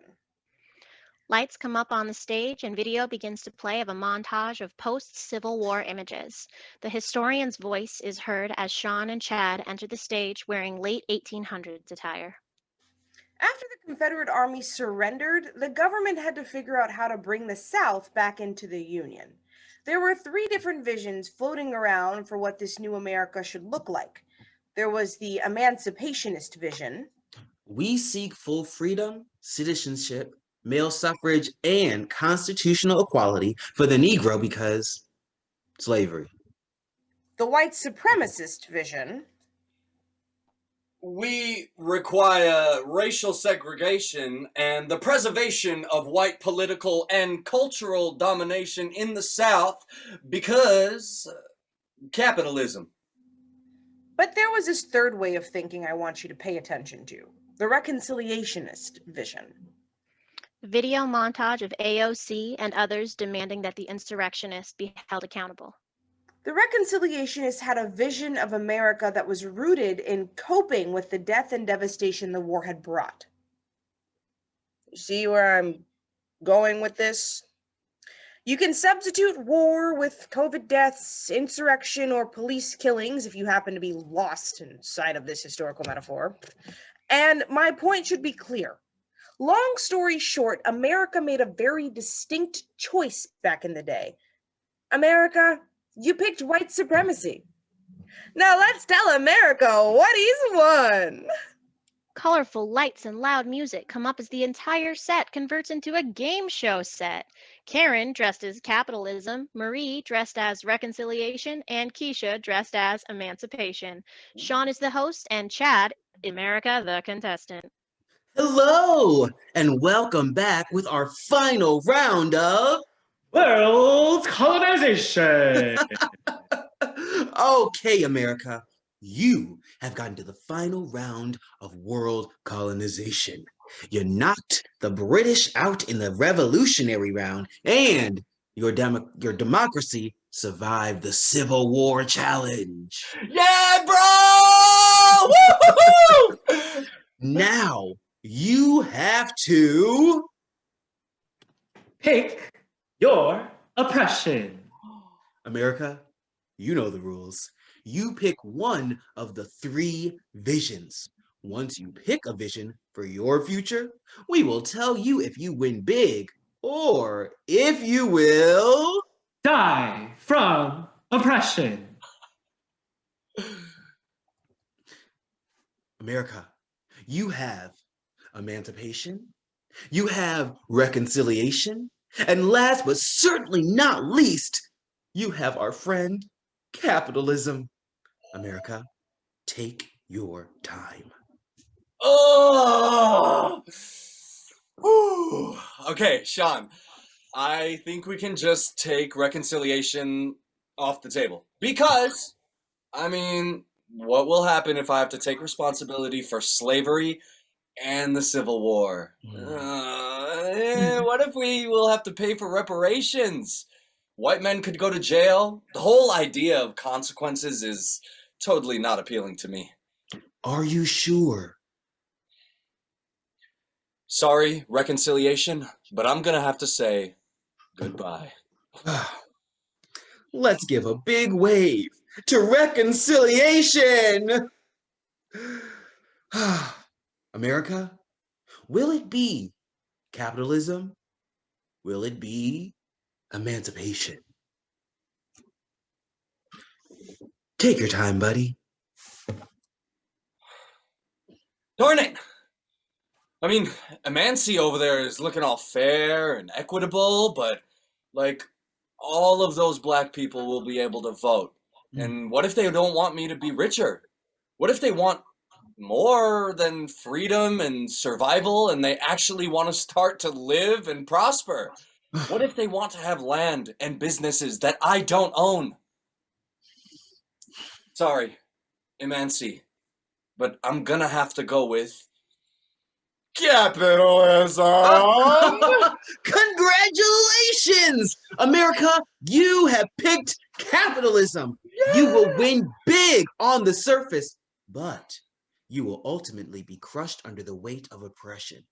Lights come up on the stage and video begins to play of a montage of post-Civil War images. The historian's voice is heard as Shawn and Chad enter the stage wearing late 1800s attire. After the Confederate Army surrendered, the government had to figure out how to bring the South back into the Union. There were 3 different visions floating around for what this new America should look like. There was the emancipationist vision. We seek full freedom, citizenship, male suffrage, and constitutional equality for the Negro because slavery. The white supremacist vision. We require racial segregation and the preservation of white political and cultural domination in the South because capitalism. But there was this 3rd way of thinking I want you to pay attention to. The reconciliationist vision. Video montage of AOC and others demanding that the insurrectionists be held accountable. The reconciliationists had a vision of America that was rooted in coping with the death and devastation the war had brought. You see where I'm going with this? You can substitute war with COVID deaths, insurrection, or police killings if you happen to be lost inside of this historical metaphor. And my point should be clear. Long story short, America made a very distinct choice back in the day. America, you picked white supremacy. Now let's tell America what he's won. Colorful lights and loud music come up as the entire set converts into a game show set. Karen dressed as capitalism, Marie dressed as reconciliation, and Keisha dressed as emancipation. Shawn is the host, and Chad, America, the contestant. Hello, and welcome back with our final round of World colonization. Okay, America, you have gotten to the final round of world colonization. You knocked the British out in the Revolutionary round, and your democracy survived the Civil War challenge. Yeah, bro! Woo-hoo-hoo! Now, you have to pick your oppression. America, you know the rules. You pick one of the 3 visions. Once you pick a vision for your future, we will tell you if you win big or if you will die from oppression. America, you have emancipation, you have reconciliation, and last but certainly not least, you have our friend, capitalism. America, take your time. Oh! Whew. Okay, Shawn, I think we can just take reconciliation off the table. Because, I mean, what will happen if I have to take responsibility for slavery and the Civil War? What if we will have to pay for reparations? White men could go to jail. The whole idea of consequences is totally not appealing to me. Are you sure? Sorry, reconciliation, but I'm gonna have to say goodbye. Let's give a big wave to reconciliation! America, will it be capitalism? Will it be emancipation? Take your time, buddy. Darn it! I mean, Emanci over there is looking all fair and equitable, but, like, all of those black people will be able to vote. And what if they don't want me to be richer? What if they want more than freedom and survival, and they actually want to start to live and prosper? What if they want to have land and businesses that I don't own? Sorry, Emanci, but I'm gonna have to go with capitalism. Congratulations! America, you have picked capitalism. Yeah. You will win big on the surface, but you will ultimately be crushed under the weight of oppression.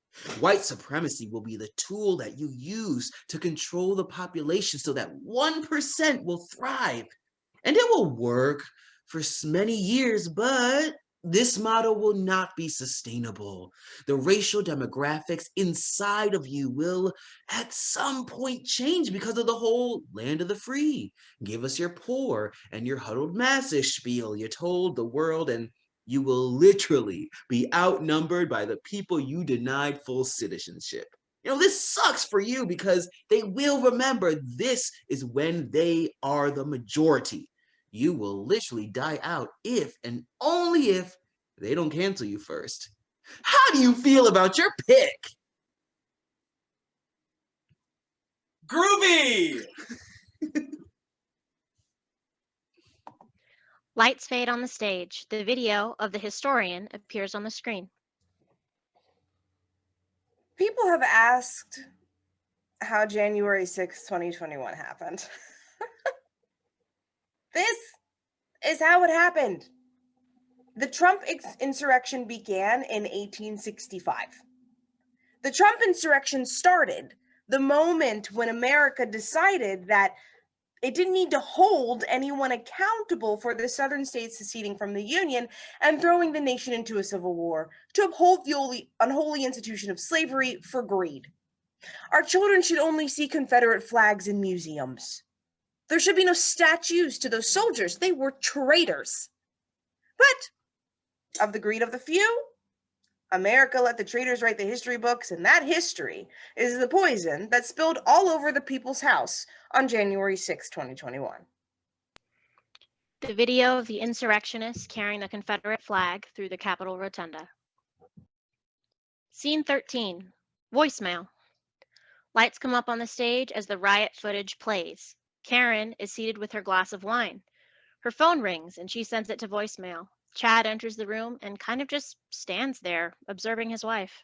White supremacy will be the tool that you use to control the population so that 1% will thrive. And it will work for many years, but this model will not be sustainable. The racial demographics inside of you will at some point change because of the whole land of the free. Give us your poor and your huddled masses spiel. You told the world, and you will literally be outnumbered by the people you denied full citizenship. You know, this sucks for you because they will remember this is when they are the majority. You will literally die out if and only if they don't cancel you first. How do you feel about your pick? Groovy! Lights fade on the stage. The video of the historian appears on the screen. People have asked how January 6th, 2021 happened. This is how it happened. The Trump insurrection began in 1865. The Trump insurrection started the moment when America decided that It didn't need to hold anyone accountable for the southern states seceding from the Union and throwing the nation into a civil war to uphold the unholy institution of slavery for greed. Our children should only see Confederate flags in museums. There should be no statues to those soldiers. They were traitors. But of the greed of the few, America let the traitors write the history books, and that history is the poison that spilled all over the People's House on January 6, 2021. The video of the insurrectionists carrying the Confederate flag through the Capitol Rotunda. Scene 13, voicemail. Lights come up on the stage as the riot footage plays. Karen is seated with her glass of wine. Her phone rings and she sends it to voicemail. Chad enters the room and kind of just stands there, observing his wife.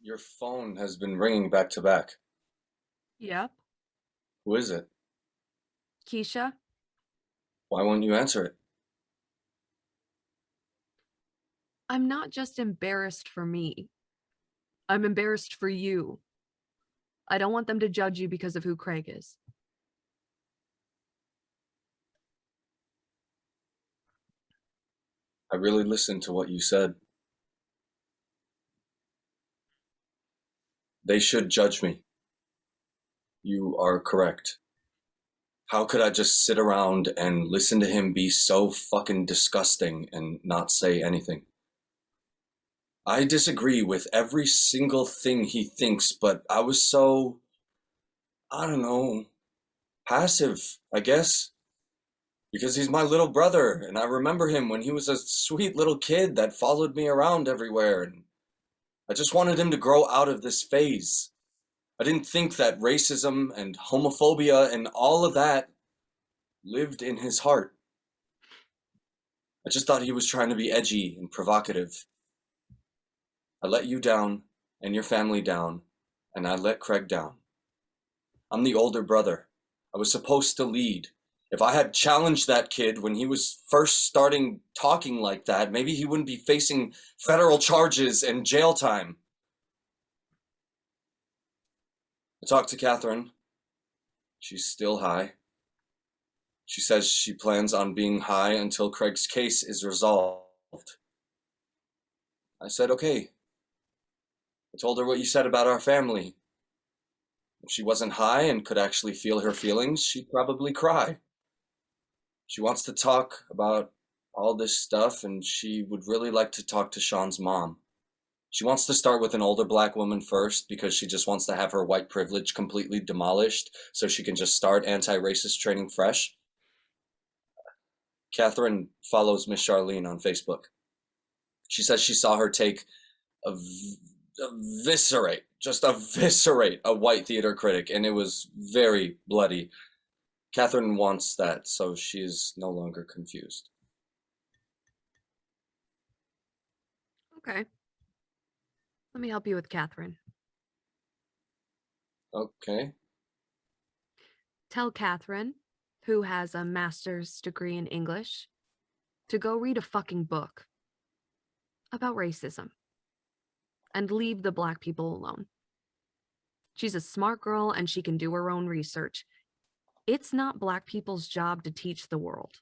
Your phone has been ringing back to back. Yep. Who is it? Keisha? Why won't you answer it? I'm not just embarrassed for me. I'm embarrassed for you. I don't want them to judge you because of who Craig is. I really listened to what you said. They should judge me. You are correct. How could I just sit around and listen to him be so fucking disgusting and not say anything? I disagree with every single thing he thinks, but I was so, I don't know, passive, I guess. Because he's my little brother, and I remember him when he was a sweet little kid that followed me around everywhere, and I just wanted him to grow out of this phase. I didn't think that racism and homophobia and all of that lived in his heart. I just thought he was trying to be edgy and provocative. I let you down, and your family down, and I let Craig down. I'm the older brother. I was supposed to lead. If I had challenged that kid when he was first starting talking like that, maybe he wouldn't be facing federal charges and jail time. I talked to Catherine. She's still high. She says she plans on being high until Craig's case is resolved. I said, okay. I told her what you said about our family. If she wasn't high and could actually feel her feelings, she'd probably cry. She wants to talk about all this stuff, and she would really like to talk to Shawn's mom. She wants to start with an older black woman first because she just wants to have her white privilege completely demolished so she can just start anti-racist training fresh. Catherine follows Miss Charlene on Facebook. She says she saw her eviscerate a white theater critic, and it was very bloody. Catherine wants that, so she is no longer confused. Okay. Let me help you with Catherine. Okay. Tell Catherine, who has a master's degree in English, to go read a fucking book about racism and leave the black people alone. She's a smart girl and she can do her own research. It's not black people's job to teach the world.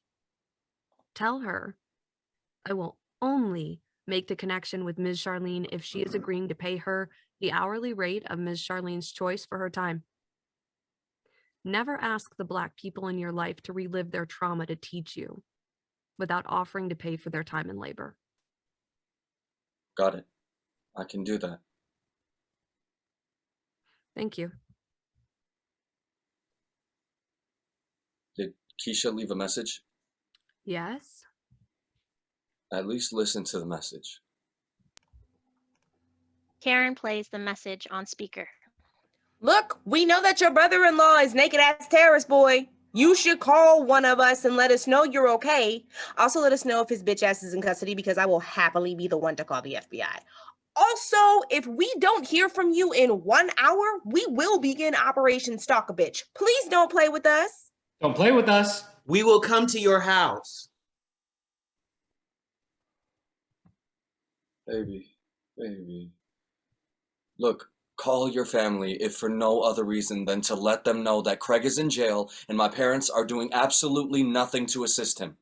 Tell her I will only make the connection with Ms. Charlene if she is agreeing to pay her the hourly rate of Ms. Charlene's choice for her time. Never ask the black people in your life to relive their trauma to teach you without offering to pay for their time and labor. Got it. I can do that. Thank you. Did Keisha leave a message? Yes. At least listen to the message. Karen plays the message on speaker. Look, we know that your brother-in-law is naked-ass terrorist boy. You should call one of us and let us know you're okay. Also, let us know if his bitch ass is in custody because I will happily be the one to call the FBI. Also, if we don't hear from you in 1 hour, we will begin Operation Stalk a Bitch. Please don't play with us. Don't play with us. We will come to your house. Baby. Look, Call your family if for no other reason than to let them know that Craig is in jail and my parents are doing absolutely nothing to assist him.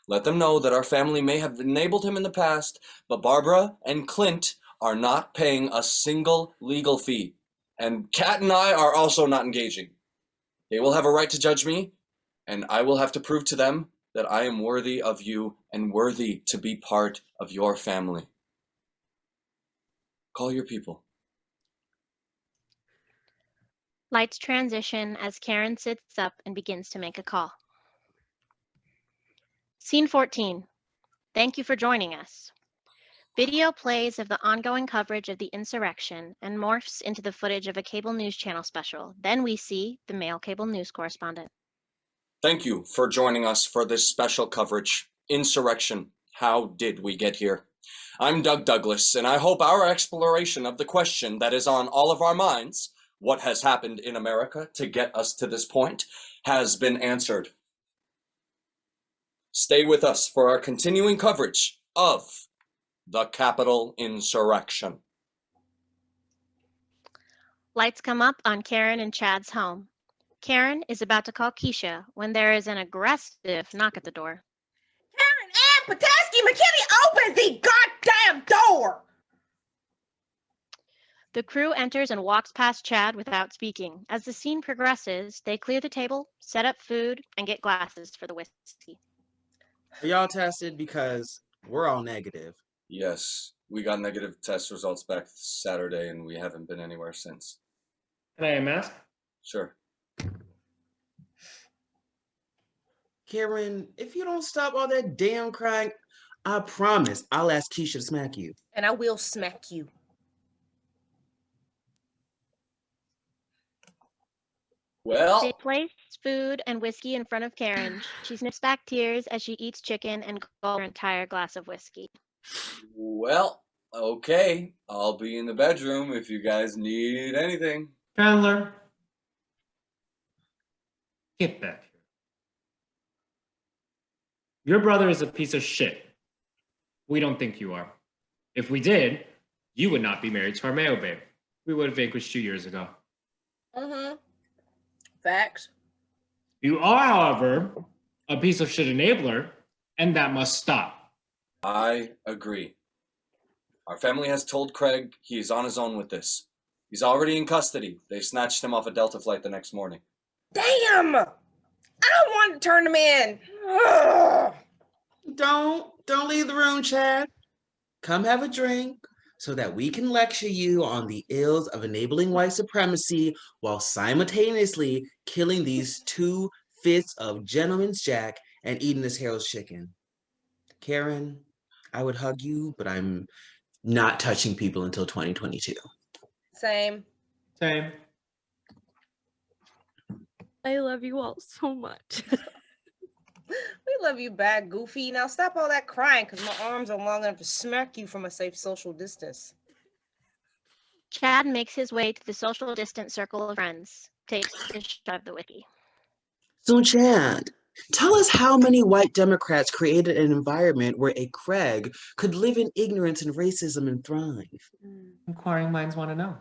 Let them know that our family may have enabled him in the past, but Barbara and Clint are not paying a single legal fee. And Kat and I are also not engaging. They will have a right to judge me, and I will have to prove to them that I am worthy of you and worthy to be part of your family. Call your people. Lights transition as Karen sits up and begins to make a call. Scene 14. Thank you for joining us. Video plays of the ongoing coverage of the insurrection and morphs into the footage of a cable news channel special. Then we see the male cable news correspondent. Thank you for joining us for this special coverage, Insurrection, How Did We Get Here? I'm Doug Douglas, and I hope our exploration of the question that is on all of our minds, what has happened in America to get us to this point, has been answered. Stay with us for our continuing coverage of the Capitol insurrection. Lights come up on Karen and Chad's home. Karen is about to call Keisha when there is an aggressive knock at the door. Karen Ann Petoskey McKinney, open the goddamn door! The crew enters and walks past Chad without speaking. As the scene progresses, they clear the table, set up food, and get glasses for the whiskey. Are y'all tested? Because we're all negative. Yes, we got negative test results back Saturday, and we haven't been anywhere since. Can I mask? Sure. Karen, if you don't stop all that damn crying, I promise I'll ask Keisha to smack you. And I will smack you. Well, they place food and whiskey in front of Karen. She snips back tears as she eats chicken and gulps her entire glass of whiskey. Well, okay. I'll be in the bedroom if you guys need anything. Chandler, get back here. Your brother is a piece of shit. We don't think you are. If we did, you would not be married to our Mayo babe. We would have vanquished you years ago. Mm-hmm. Facts. You are, however, a piece of shit enabler, and that must stop. I agree. Our family has told Craig he's on his own with this. He's already in custody. They snatched him off a Delta flight the next morning. Damn! I don't want to turn him in. Ugh. Don't leave the room, Chad. Come have a drink so that we can lecture you on the ills of enabling white supremacy while simultaneously killing these 2 fists of gentleman's jack and eating this Harold's chicken. Karen, I would hug you, but I'm not touching people until 2022. Same. I love you all so much. We love you back, Goofy. Now stop all that crying, because my arms are long enough to smack you from a safe social distance. Chad makes his way to the social distance circle of friends, takes a shot of the whiskey. So, Chad, tell us how many white Democrats created an environment where a Craig could live in ignorance and racism and thrive. Inquiring minds want to know.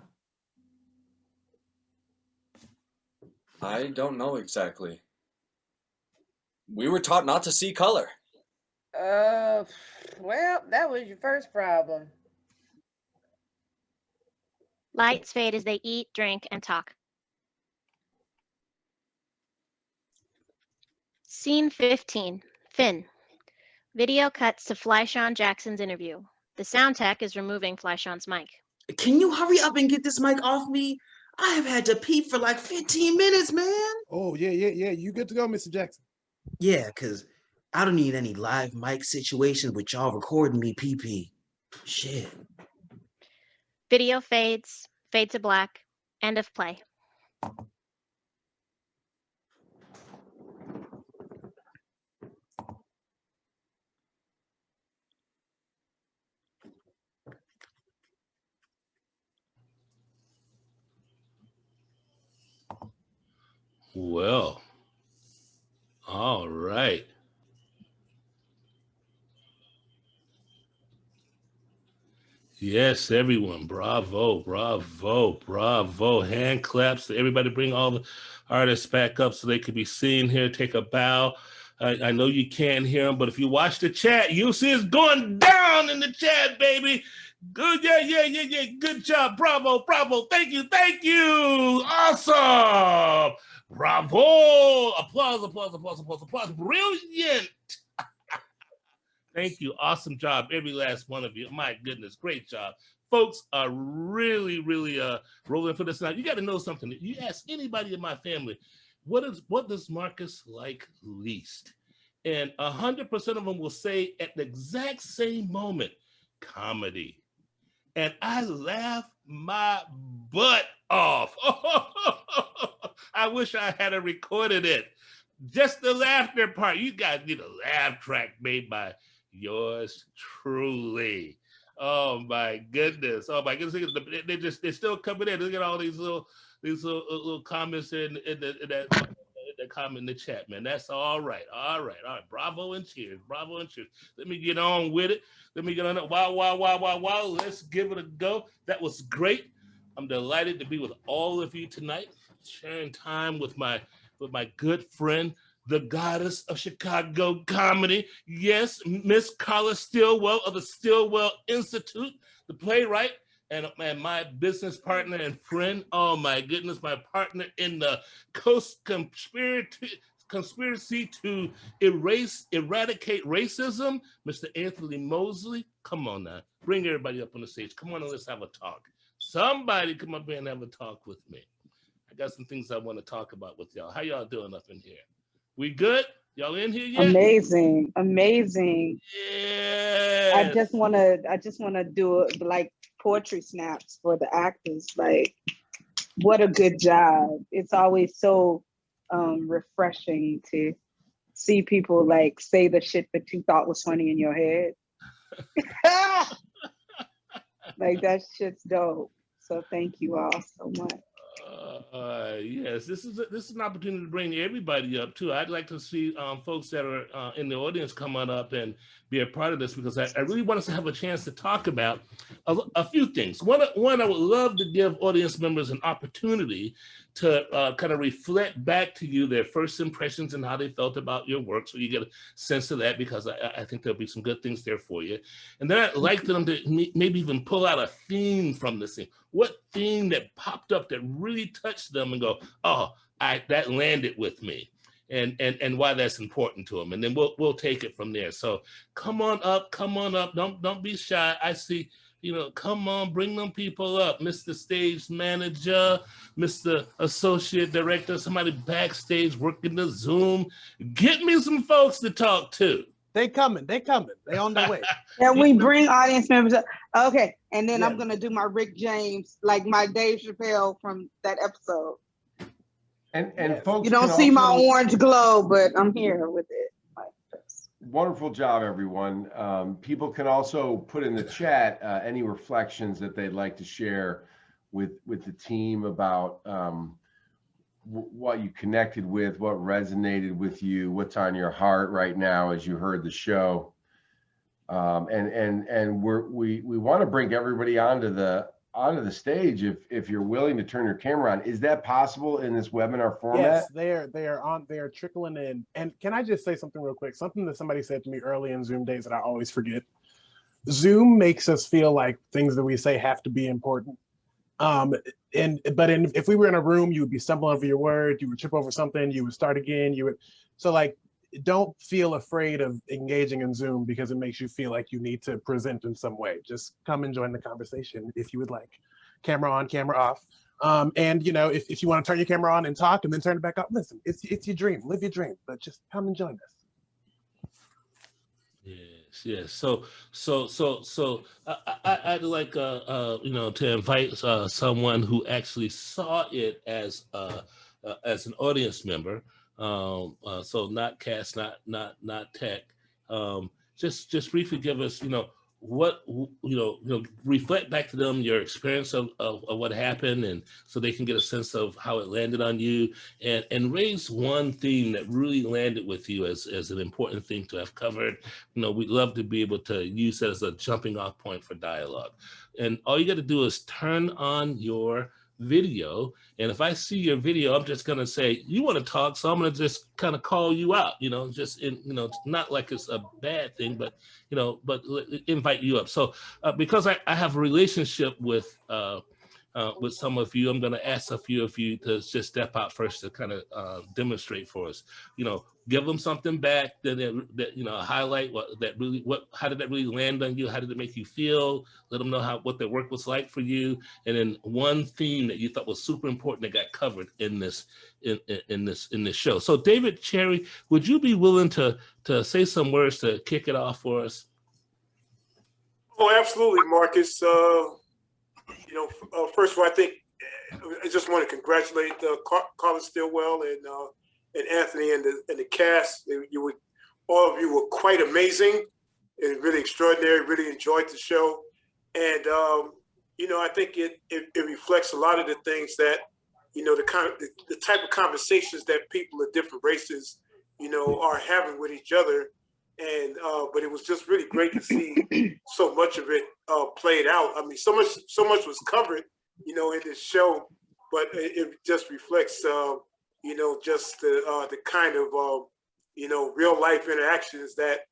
I don't know exactly. We were taught not to see color. Well, that was your first problem. Lights fade as they eat, drink, and talk. Scene 15. Finn. Video cuts to Fly-Shawn Jackson's interview. The sound tech is removing Fly-Shawn's mic. Can you hurry up and get this mic off me? I have had to pee for like 15 minutes, man. Oh, yeah. You good to go, Mr. Jackson? Yeah, because I don't need any live mic situations with y'all recording me pee-pee. Shit. Video fades, fade to black, end of play. Well, all right. Yes, everyone. Bravo, bravo, bravo. Hand claps. Everybody bring all the artists back up so they could be seen here. Take a bow. I know you can't hear them, but if you watch the chat, you'll see it's going down in the chat, baby. Good, yeah. Good job. Bravo, bravo. Thank you. Awesome. Bravo. Applause. Brilliant. Thank you. Awesome job, every last one of you. My goodness, great job. Folks are really rolling for this now. You got to know something. You ask anybody in my family, what does Marcus like least? And 100% of them will say at the exact same moment, comedy. And I laugh my butt off. I wish I had recorded it. Just the laughter part. You guys need a laugh track made by yours truly. Oh my goodness. They're still coming in. Look at all these little comments in the comment in the chat, man. That's all right. Bravo and cheers. Let me get on with it. Wow. Let's give it a go. That was great. I'm delighted to be with all of you tonight, sharing time with my good friend, the goddess of Chicago comedy. Yes, Miss Carla Stillwell of the Stillwell Institute, the playwright, and my business partner and friend. Oh my goodness, my partner in the Coast conspiracy to eradicate racism, Mr. Anthony Moseley. Come on now, bring everybody up on the stage. Come on and let's have a talk. Somebody come up here and have a talk with me. I got some things I want to talk about with y'all. How y'all doing up in here? We good? Y'all in here yet? Amazing. Yeah. I just wanna do like poetry snaps for the actors. Like, what a good job. It's always so refreshing to see people like say the shit that you thought was funny in your head. Like, that shit's dope. So thank you all so much. Yes, this is an opportunity to bring everybody up too. I'd like to see folks that are in the audience come on up and be a part of this, because I really want us to have a chance to talk about a few things. One, I would love to give audience members an opportunity to kind of reflect back to you their first impressions and how they felt about your work, so you get a sense of that, because I think there'll be some good things there for you. And then I'd like them to maybe even pull out a theme from this thing. What theme that popped up that really touched them and go, oh, that landed with me, and why that's important to them. And then we'll take it from there. So come on up. Don't be shy. I see, come on, bring them people up. Mr. Stage Manager, Mr. Associate Director, somebody backstage working the Zoom. Get me some folks to talk to. They coming. They on their way. And we bring audience members up. Okay, and then I'm gonna do my Rick James, like my Dave Chappelle from that episode. And folks, you don't see my orange glow, but I'm here with it. Wonderful job, everyone. People can also put in the chat any reflections that they'd like to share with the team about what you connected with, what resonated with you, what's on your heart right now as you heard the show. And we want to bring everybody onto the stage if you're willing to turn your camera on. Is that possible in this webinar format? Yes, they're trickling in. And can I just say something real quick? Something that somebody said to me early in Zoom days that I always forget. Zoom makes us feel like things that we say have to be important. If we were in a room, you would be stumbling over your word, you would trip over something, you would start again, so like, don't feel afraid of engaging in Zoom because it makes you feel like you need to present in some way. Just come and join the conversation if you would like. Camera on, camera off. And if you want to turn your camera on and talk and then turn it back off, listen, it's your dream, live your dream, but just come and join us. Yes. So I'd like to invite someone who actually saw it as an audience member. So not cast, not tech. Just briefly give us, what, reflect back to them your experience of what happened, and so they can get a sense of how it landed on you, and raise one theme that really landed with you as an important thing to have covered. We'd love to be able to use that as a jumping off point for dialogue. And all you got to do is turn on your video, and if I see your video, I'm just gonna say, you want to talk, so I'm gonna just kind of call you out, just in, not like it's a bad thing, but invite you up. So because I have a relationship with some of you, I'm gonna ask a few of you to just step out first to kind of demonstrate for us. Give them something back that highlight how did that really land on you? How did it make you feel? Let them know what their work was like for you, and then one theme that you thought was super important that got covered in this show. So David Cherry, would you be willing to say some words to kick it off for us? Oh, absolutely, Marcus. First of all, I think I just want to congratulate Carla Stillwell and Anthony and the cast. All of you were quite amazing and really extraordinary. Really enjoyed the show, and I think it reflects a lot of the things that the type of conversations that people of different races are having with each other. And but it was just really great to see so much of it played out. I mean, so much was covered, in this show, but it just reflects, just the kind of real life interactions that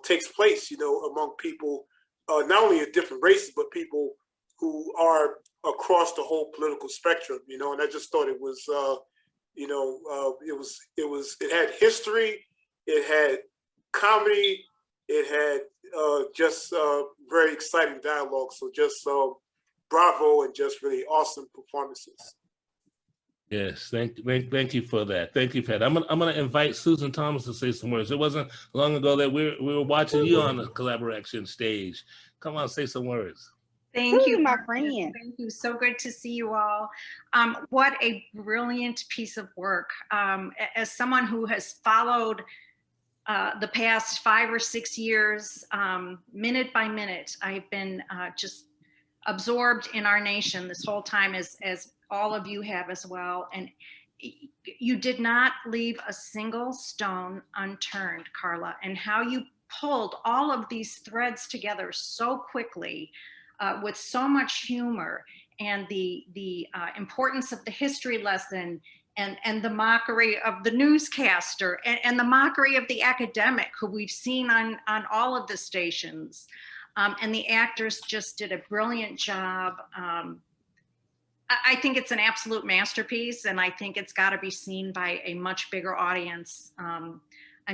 takes place, among people, not only of different races, but people who are across the whole political spectrum, And I just thought it was, it had history. It had comedy. It had just very exciting dialogue. So just bravo, and just really awesome performances. Yes, thank you for that. Thank you for that. I'm gonna invite Susan Thomas to say some words. It wasn't long ago that we were watching you on the Collaboraction stage. Come on, say some words. Thank you, my friend. Thank you. So good to see you all. What a brilliant piece of work. As someone who has followed the past 5 or 6 years, minute by minute, I've been just absorbed in our nation this whole time, as all of you have as well. And you did not leave a single stone unturned, Carla, and how you pulled all of these threads together so quickly with so much humor, and the importance of the history lesson, and the mockery of the newscaster, and the mockery of the academic who we've seen on all of the stations. And the actors just did a brilliant job. I think it's an absolute masterpiece, and I think it's got to be seen by a much bigger audience. I'm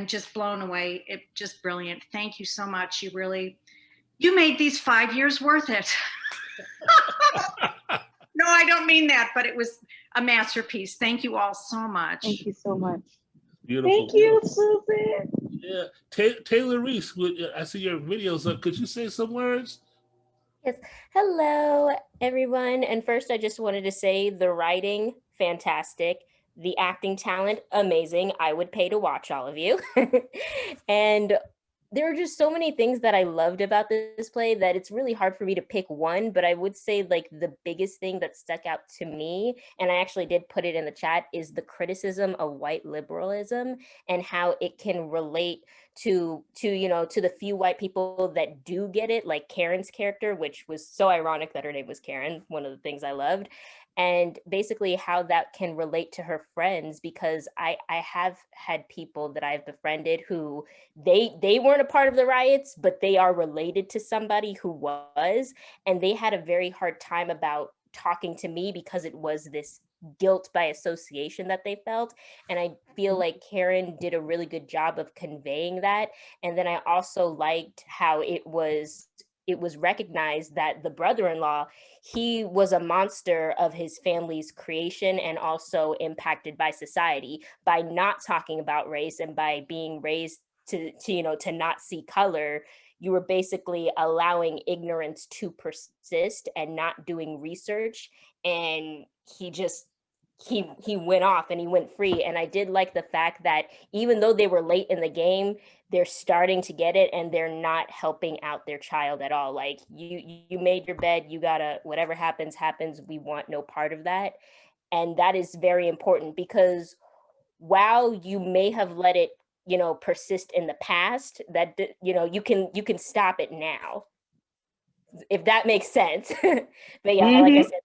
just blown away. It's just brilliant. Thank you so much. You made these 5 years worth it. No, I don't mean that, but it was a masterpiece. Thank you all so much. Thank you so much. Beautiful. Thank you, Susan. Yeah, Taylor Reese, I see your videos up. Could you say some words? Yes. Hello, everyone. And first, I just wanted to say the writing, fantastic. The acting talent, amazing. I would pay to watch all of you. And there are just so many things that I loved about this play that it's really hard for me to pick one, but I would say like the biggest thing that stuck out to me, and I actually did put it in the chat, is the criticism of white liberalism and how it can relate to the few white people that do get it, like Karen's character, which was so ironic that her name was Karen, one of the things I loved. And basically how that can relate to her friends, because I have had people that I've befriended who they weren't a part of the riots, but they are related to somebody who was, and they had a very hard time about talking to me because it was this guilt by association that they felt. And I feel like Karen did a really good job of conveying that. And then I also liked how it was recognized that the brother-in-law, he was a monster of his family's creation and also impacted by society by not talking about race and by being raised to not see color. You were basically allowing ignorance to persist and not doing research. And he went off and he went free. And I did like the fact that even though they were late in the game, they're starting to get it and they're not helping out their child at all. Like, you made your bed, you gotta, whatever happens, we want no part of that. And that is very important, because while you may have let it, you know, persist in the past, that, you know, you can stop it now, if that makes sense. But yeah, like I said,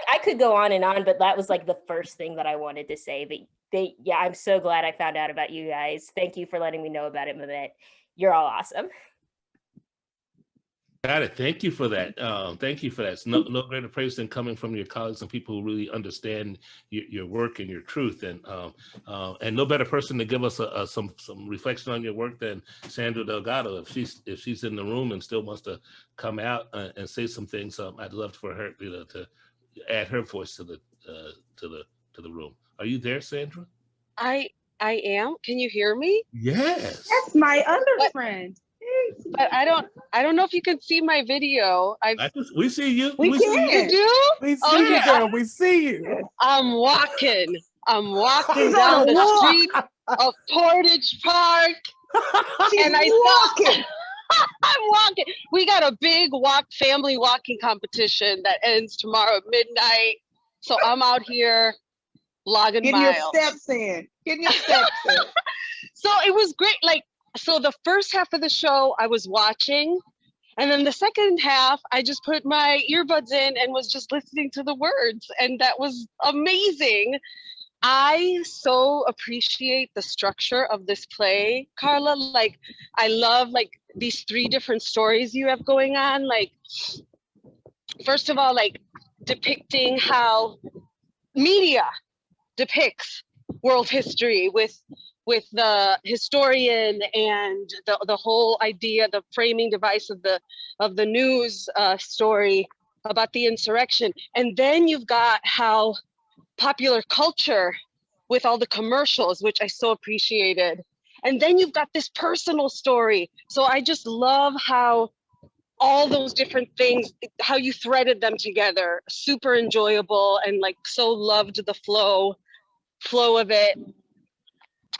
I could go on and on, but that was like the first thing that I wanted to say. But yeah, I'm so glad I found out about you guys. Thank you for letting me know about it, Mehmet. You're all awesome. Got it. Thank you for that. Thank you for that. It's no greater praise than coming from your colleagues and people who really understand your work and your truth. And no better person to give us some reflection on your work than Sandra Delgado. If she's in the room and still wants to come out and say some things, I'd love for her, you know, to add her voice to the room. Are you there, Sandra? I am. Can you hear me? Yes. That's my other friend. But I don't know if you can see my video. We see you. We see can. You do? We see you, girl. We see you. I'm walking She's down on a the walk. street of Portage Park. And I walking. I'm walking. We got a big family walking competition that ends tomorrow at midnight. So I'm out here logging Getting miles. your steps in. Getting your steps in. So it was great. Like, so the first half of the show I was watching, and then the second half I just put my earbuds in and was just listening to the words, and that was amazing. I so appreciate the structure of this play, Carla. Like, I love like these three different stories you have going on. Like, first of all, like depicting how media depicts world history with the historian and the whole idea, the framing device of the news story about the insurrection. And then you've got how popular culture with all the commercials, which I so appreciated. And then you've got this personal story. So I just love how all those different things, how you threaded them together, super enjoyable, and like so loved the flow of it.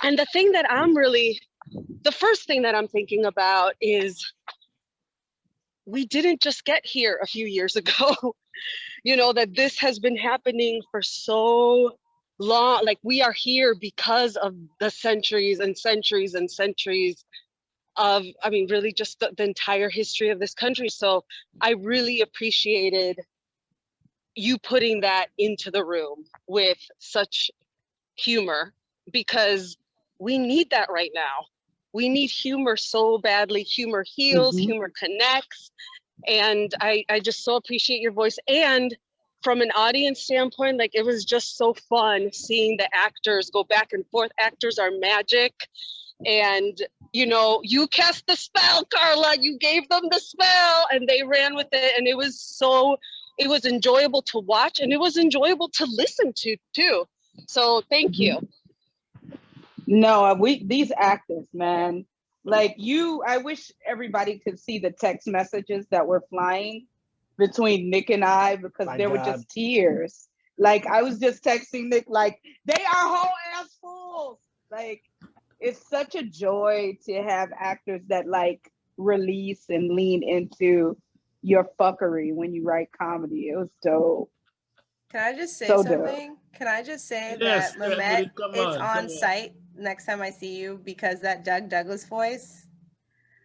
And the thing that the first thing that I'm thinking about is we didn't just get here a few years ago, you know, that this has been happening for so long. Like, we are here because of the centuries and centuries and centuries of, I mean, really just the entire history of this country. So I really appreciated you putting that into the room with such humor, because we need that right now. We need humor so badly. Humor heals, humor connects. And I just so appreciate your voice. And from an audience standpoint, like, it was just so fun seeing the actors go back and forth. Actors are magic. And, you know, you cast the spell, Carla. You gave them the spell and they ran with it. And it was enjoyable to watch, and it was enjoyable to listen to too. So thank you. No, these actors, man, like I wish everybody could see the text messages that were flying between Nick and I, because there were just tears. Like, I was just texting Nick, like, they are whole ass fools. Like, it's such a joy to have actors that like release and lean into your fuckery when you write comedy. It was dope. Can I just say So something? dope. Can I just say Yes, that Mehmet come is on, on come on. site next time I see you, because that Doug Douglas voice,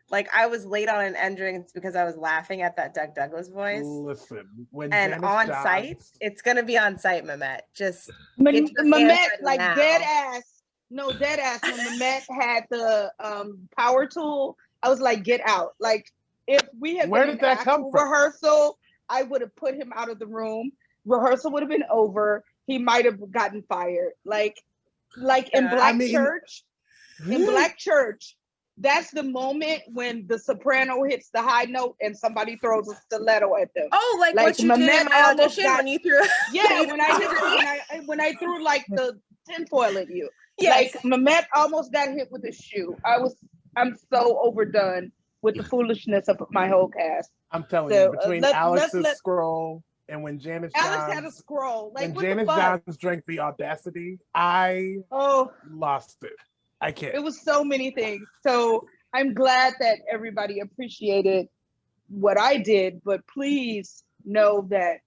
like, I was late on an entrance because I was laughing at that Doug Douglas voice. Listen, when And Janice on died, site, it's gonna be on site, Mehmet. Just Mehmet, like, now. dead ass. When Mehmet had the power tool, I was like, get out. Like, if we had Where been did that come actual from? rehearsal, I would have put him out of the room. Rehearsal would have been over. He might have gotten fired. Like in Black Church, that's the moment when the soprano hits the high note and somebody throws a stiletto at them. Oh, like what you did in my audition when you threw. Yeah, when I threw like the tinfoil at you. Yes. Like, Mehmet almost got hit with a shoe. I'm so overdone with the foolishness of my whole cast. I'm telling So, you, between Alix's scroll And when Janice Alex had a Johns, scroll. Like, when what Janice the fuck? Johns drank the audacity, I lost it. I can't. It was so many things. So I'm glad that everybody appreciated what I did, but please know that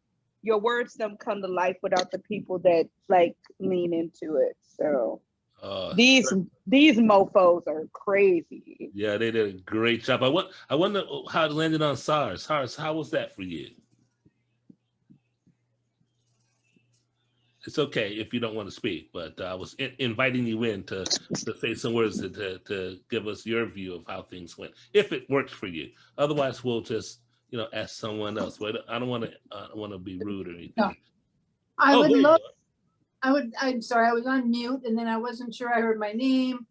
your words don't come to life without the people that like lean into it. So these mofos are crazy. Yeah, they did a great job. I wonder how it landed on SARS. SARS, how was that for you? It's okay if you don't want to speak, but I was inviting you in to say some words to give us your view of how things went, if it works for you. Otherwise, we'll just ask someone else. But I don't want to be rude or anything. No. I'm sorry, I was on mute and then I wasn't sure I heard my name.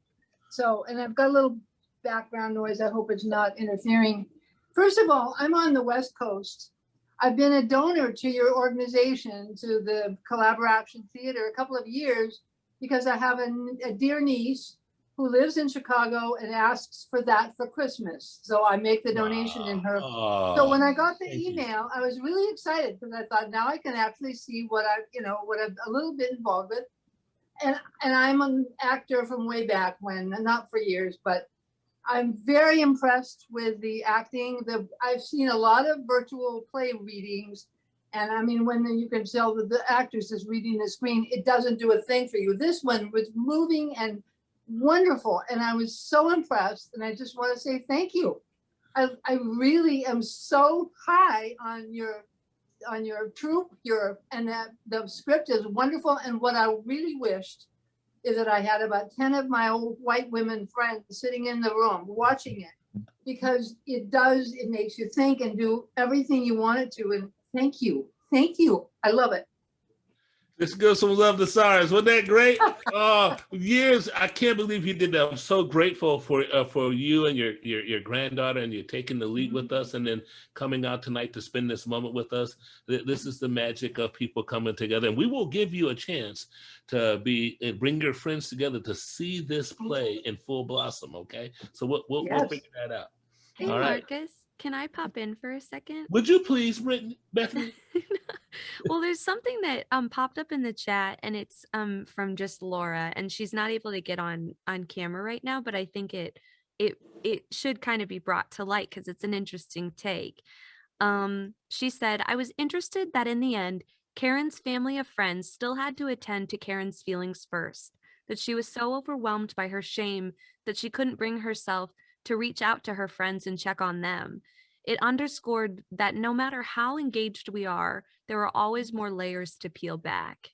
So, and I've got a little background noise. I hope it's not interfering. First of all, I'm on the West Coast. I've been a donor to your organization, to the Collaboraction Theater, a couple of years because I have a dear niece who lives in Chicago and asks for that for Christmas. So I make the donation in her. So when I got the email, I was really excited because I thought now I can actually see what what I'm a little bit involved with. And I'm an actor from way back when, not for years, but I'm very impressed with the acting. I've seen a lot of virtual play readings. And I mean, when you can tell that the actress is reading the screen, it doesn't do a thing for you. This one was moving and wonderful. And I was so impressed. And I just want to say thank you. I really am so high on your troupe, and that the script is wonderful. And what I really wished is that I had about 10 of my old white women friends sitting in the room watching it, because it makes you think and do everything you want it to. And thank you. I love it. Let's give some love to SARS. Wasn't that great? Years. I can't believe you did that. I'm so grateful for you and your granddaughter, and you're taking the lead with us, and then coming out tonight to spend this moment with us. This is the magic of people coming together, and we will give you a chance to bring your friends together to see this play in full blossom. Okay, so we'll figure that out. Hey, All right. Marcus, can I pop in for a second? Would you please, Bethany? Well, there's something that popped up in the chat, and it's from just Laura, and she's not able to get on camera right now, but I think it should kind of be brought to light because it's an interesting take. She said, I was interested that in the end, Karen's family of friends still had to attend to Karen's feelings first, that she was so overwhelmed by her shame that she couldn't bring herself to reach out to her friends and check on them. It underscored that no matter how engaged we are, there are always more layers to peel back.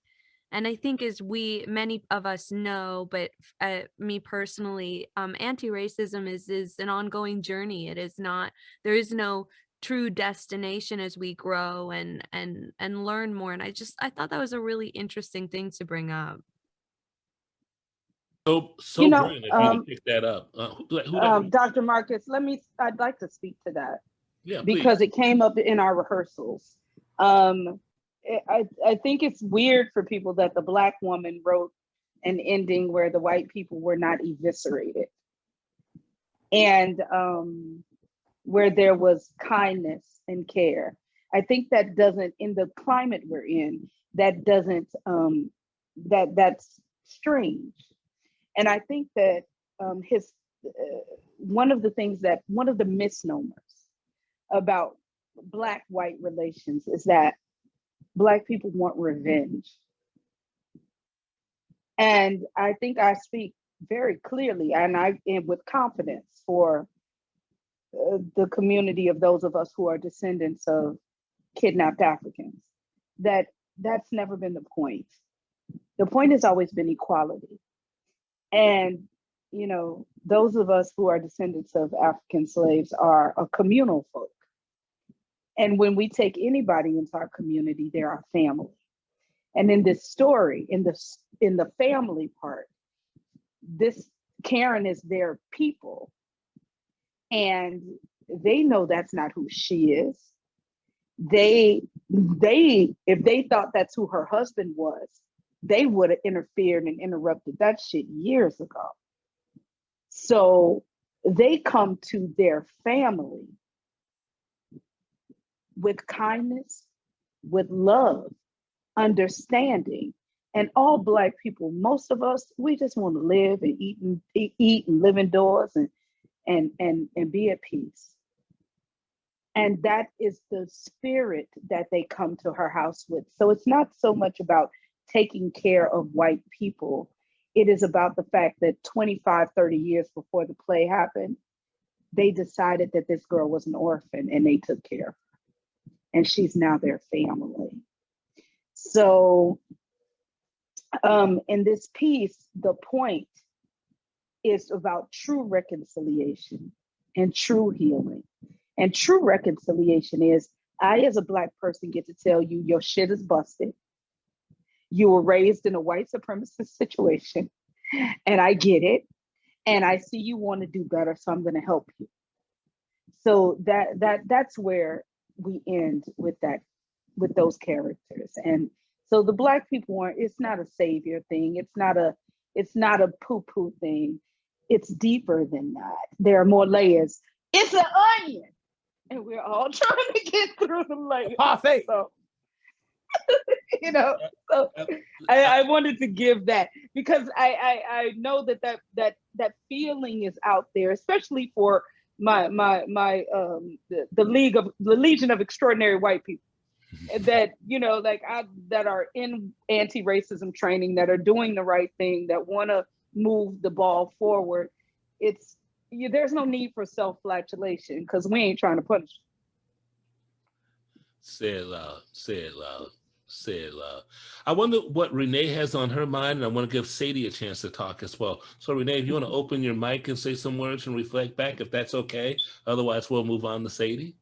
And I think as many of us know, but me personally, anti-racism is an ongoing journey. There is no true destination as we grow and learn more. And I thought that was a really interesting thing to bring up. So brilliant if you to pick that up. Dr. Marcus, I'd like to speak to that. Yeah, because it came up in our rehearsals. I think it's weird for people that the Black woman wrote an ending where the white people were not eviscerated, and where there was kindness and care. I think that doesn't, in the climate we're in, that doesn't, that's strange. And I think that one of the misnomers about Black-white relations is that Black people want revenge. And I think I speak very clearly and with confidence for the community of those of us who are descendants of kidnapped Africans, that's never been the point. The point has always been equality. And, those of us who are descendants of African slaves are a communal folk. And when we take anybody into our community, they're our family. And in this story, in the family part, this Karen is their people. And they know that's not who she is. If they thought that's who her husband was, they would have interfered and interrupted that shit years ago. So they come to their family with kindness with love, understanding. And all Black people, most of us, we just want to live and eat and live indoors and be at peace. And that is the spirit that they come to her house with. So it's not so much about taking care of white people. It is about the fact that 25, 30 years before the play happened, they decided that this girl was an orphan and they took care of her. And she's now their family. So in this piece, the point is about true reconciliation and true healing. And true reconciliation is, I as a Black person get to tell you your shit is busted. You were raised in a white supremacist situation, and I get it. And I see you want to do better, so I'm going to help you. So that's where we end with that, with those characters. And so the Black people aren't, it's not a savior thing. It's not a poo-poo thing. It's deeper than that. There are more layers. It's an onion. And we're all trying to get through the layers. So, you know, so I wanted to give that because I know that feeling is out there, especially for the Legion of Extraordinary White People that, you know, like that are in anti-racism training, that are doing the right thing, that want to move the ball forward. There's no need for self-flagellation because we ain't trying to punish. Say it loud, say it loud, say it loud. I wonder what Renee has on her mind, and I want to give Sadie a chance to talk as well. So Renee, if you want to open your mic and say some words and reflect back, if that's okay. Otherwise, we'll move on to Sadie.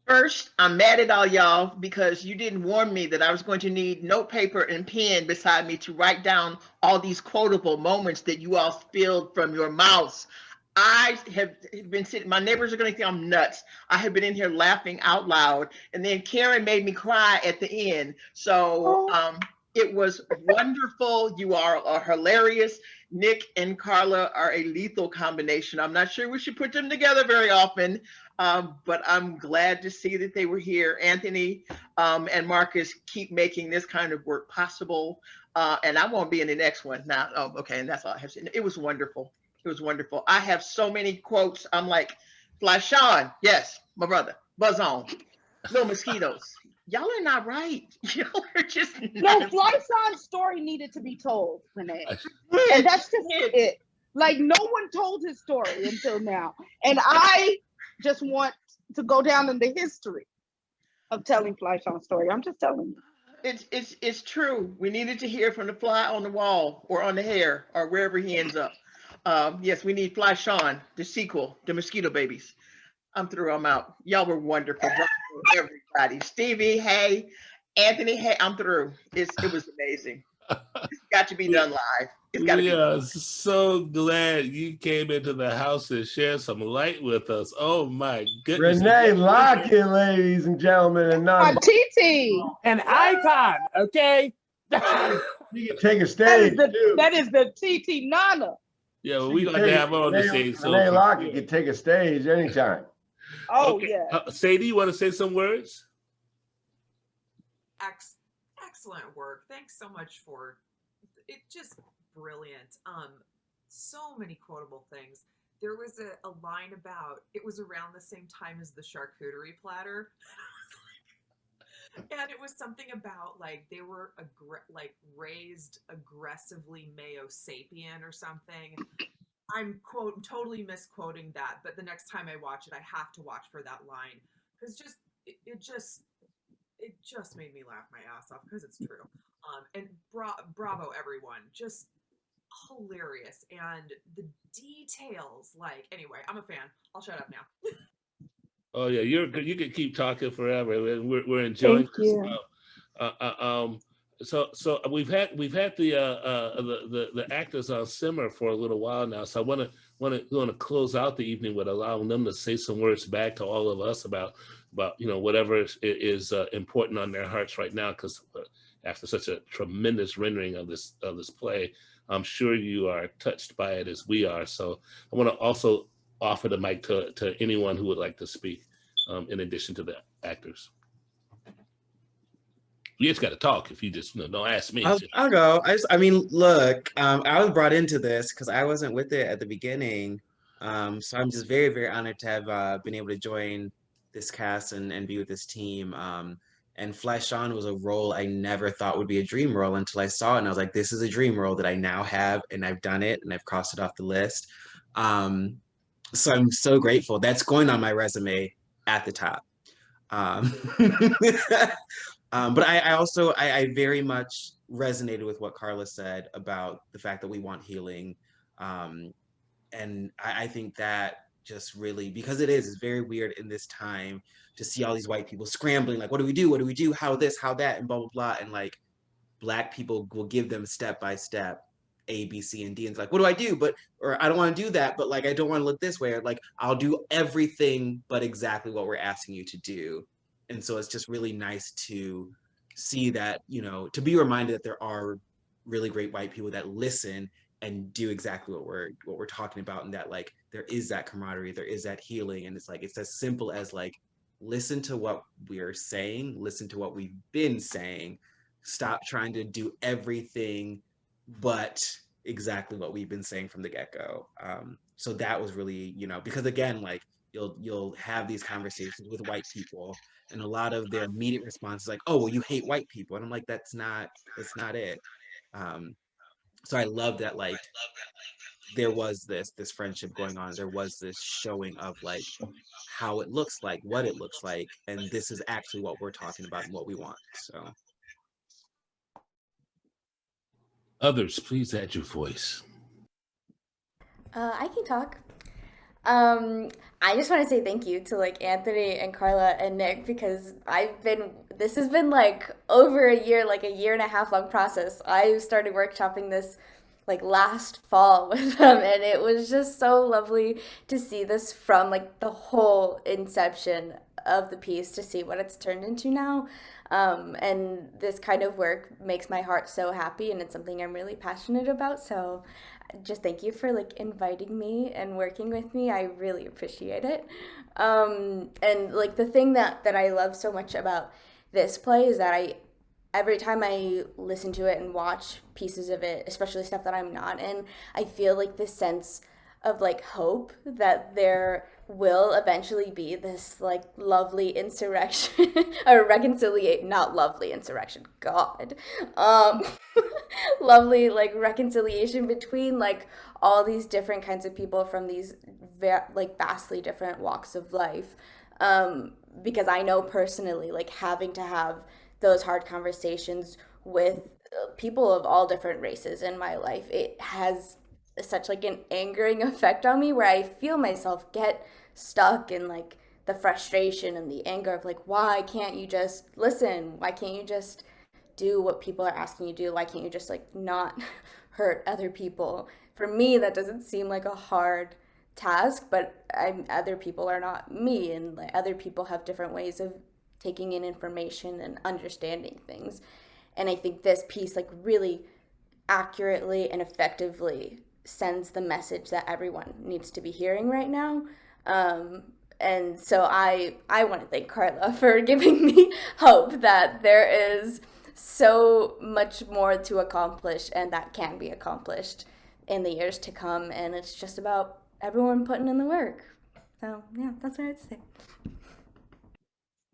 First, I'm mad at all y'all because you didn't warn me that I was going to need note paper and pen beside me to write down all these quotable moments that you all spilled from your mouths. I have been sitting, my neighbors are going to think I'm nuts. I have been in here laughing out loud, and then Karen made me cry at the end. So it was wonderful. You are hilarious. Nick and Carla are a lethal combination. I'm not sure we should put them together very often, but I'm glad to see that they were here. Anthony and Marcus keep making this kind of work possible, and I won't be in the next one now. Oh, okay, and that's all I have to say. It was wonderful. It was wonderful. I have so many quotes. I'm like, Fly Shawn, yes, my brother. Buzz on. Little mosquitoes. Y'all are not right. Y'all are just not. No, Fly Shawn's story needed to be told, Renee. And that's just it. Like, no one told his story until now. And I just want to go down in the history of telling Fly Shawn's story. I'm just telling you. It's true. We needed to hear from the fly on the wall or on the hair or wherever he ends up. Yes, we need Fly Shawn, the sequel, the Mosquito Babies. I'm through, I'm out. Y'all were wonderful. Everybody. Stevie, hey. Anthony, hey, I'm through. It was amazing. It's got to be done live. It's got to be done live. So glad you came into the house and shared some light with us. Oh my goodness. Renee Lockett, ladies and gentlemen, and TT. An icon, okay? You can take a stage. That is the TT Nana. Yeah, well, we got to have her on the stage. Renee Lockett can take a stage anytime. Oh, okay. yeah. Sadie, you want to say some words? Excellent work. Thanks so much for it. Just brilliant. So many quotable things. There was a line about it was around the same time as the charcuterie platter. And it was something about like they were raised aggressively Mayo sapien or something. I'm totally misquoting that, but the next time I watch it, I have to watch for that line because it just made me laugh my ass off because it's true. And bravo everyone, just hilarious, and the details. Like anyway, I'm a fan. I'll shut up now. Oh yeah, you can keep talking forever. We're enjoying Thank this. you. So we've had the actors on simmer for a little while now. So I want to close out the evening with allowing them to say some words back to all of us about whatever is important on their hearts right now. Because after such a tremendous rendering of this play, I'm sure you are touched by it as we are. So I want to also offer the mic to anyone who would like to speak in addition to the actors. You just got to talk. If you just don't ask me. I'll go. I mean, look, I was brought into this because I wasn't with it at the beginning. So I'm just very, very honored to have been able to join this cast and be with this team. And Fly Shawn was a role I never thought would be a dream role until I saw it. And I was like, this is a dream role that I now have, and I've done it, and I've crossed it off the list. So I'm so grateful. That's going on my resume at the top. But I also very much resonated with what Carla said about the fact that we want healing. And I think that just really, because it's very weird in this time to see all these white people scrambling, like, what do we do? What do we do? How this, how that, and blah, blah, blah. And like, Black people will give them step-by-step A, B, C, and D. And it's like, what do I do? Or I don't want to do that, but like, I don't want to look this way. Or like, I'll do everything but exactly what we're asking you to do. And so it's just really nice to see that, to be reminded that there are really great white people that listen and do exactly what we're talking about, and that like there is that camaraderie, there is that healing, and it's like it's as simple as like listen to what we're saying, listen to what we've been saying, stop trying to do everything but exactly what we've been saying from the get-go. So that was really, because again, like you'll have these conversations with white people, and a lot of their immediate response is like, oh, well, you hate white people. And I'm like, that's not it. So I love that, like, there was this friendship going on. There was this showing of like how it looks like, what it looks like. And this is actually what we're talking about and what we want, so. Others, please add your voice. I can talk. I just want to say thank you to like Anthony and Carla and Nick, because this has been like over a year, like a 1.5 year long process. I started workshopping this like last fall with them, and it was just so lovely to see this from like the whole inception of the piece to see what it's turned into now. And this kind of work makes my heart so happy, and it's something I'm really passionate about. So just thank you for like inviting me and working with me. I really appreciate it. And like the thing that I love so much about this play is that every time I listen to it and watch pieces of it, especially stuff that I'm not in, I feel like this sense of like hope that there will eventually be this like lovely insurrection or reconciliation, not lovely insurrection, God, lovely like reconciliation between like all these different kinds of people from these like vastly different walks of life. Because I know personally, like having to have those hard conversations with people of all different races in my life, it has such like an angering effect on me, where I feel myself get stuck in like the frustration and the anger of like, why can't you just listen? Why can't you just do what people are asking you to do? Why can't you just like not hurt other people? For me, that doesn't seem like a hard task, but other people are not me, and like other people have different ways of taking in information and understanding things. And I think this piece like really accurately and effectively sends the message that everyone needs to be hearing right now. And so I want to thank Carla for giving me hope that there is so much more to accomplish, and that can be accomplished in the years to come. And it's just about everyone putting in the work. So yeah, that's what I'd say.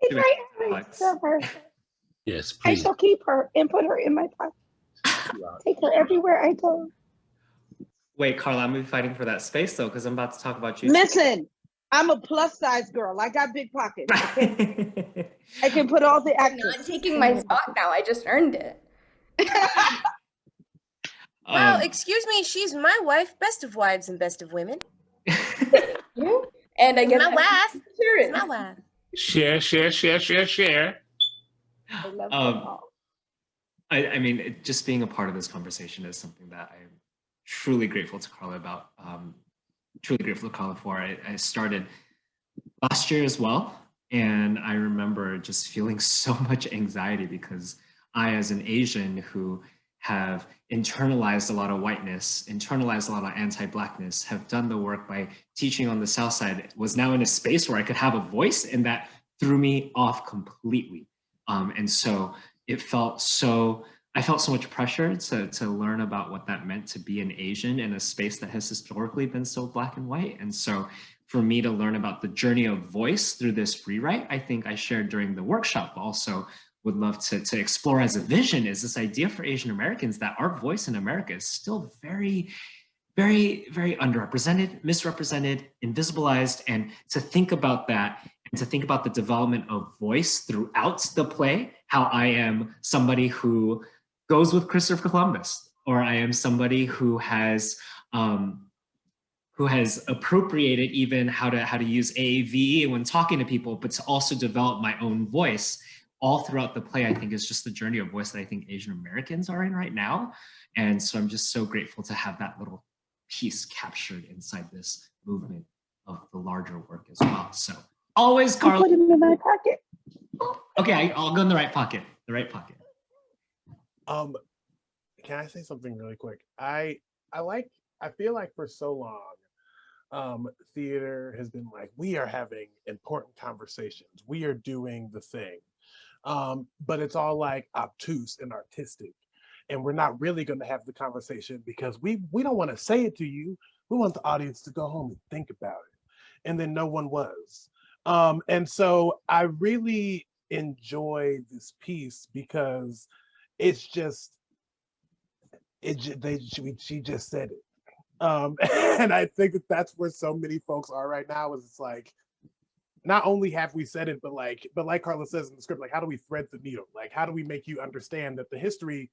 If I love her, Yes, I please. shall keep her and put her in my pocket. Take her everywhere I go. Wait, Carla, I'm gonna be fighting for that space though, because I'm about to talk about you. Listen, I'm a plus size girl. I got big pockets. I can put all the actors. I'm not taking my spot now. I just earned it. Well, excuse me, she's my wife, best of wives and best of women. And I get my wife. It's my wife. Share. I love them all. I mean, just being a part of this conversation is something that I'm truly grateful to Carla about. Truly grateful to Carla for. I started last year as well, and I remember just feeling so much anxiety because I, as an Asian who have internalized a lot of whiteness, internalized a lot of anti-Blackness, have done the work by teaching on the South Side, was now in a space where I could have a voice, and that threw me off completely. And so I felt so much pressure to learn about what that meant to be an Asian in a space that has historically been so black and white. And so for me to learn about the journey of voice through this rewrite, I think I shared during the workshop, also would love to explore as a vision, is this idea for Asian Americans that our voice in America is still very, very, very underrepresented, misrepresented, invisibilized, and to think about that and to think about the development of voice throughout the play, how I am somebody who goes with Christopher Columbus, or I am somebody who has appropriated even how to use AAVE when talking to people, but to also develop my own voice all throughout the play, I think is just the journey of voice that I think Asian Americans are in right now. And so I'm just so grateful to have that little piece captured inside this movement of the larger work as well. So always, Carla. Put him in my pocket. Okay, I'll go in the right pocket, Can I say something really quick? I feel like for so long, theater has been like, we are having important conversations. We are doing the thing. But it's all like obtuse and artistic. And we're not really going to have the conversation because we don't want to say it to you. We want the audience to go home and think about it. And then no one was. And so I really enjoy this piece because it's just, she just said it. And I think that that's where so many folks are right now, is it's like, not only have we said it, but like Carla says in the script, like, how do we thread the needle? Like, how do we make you understand that the history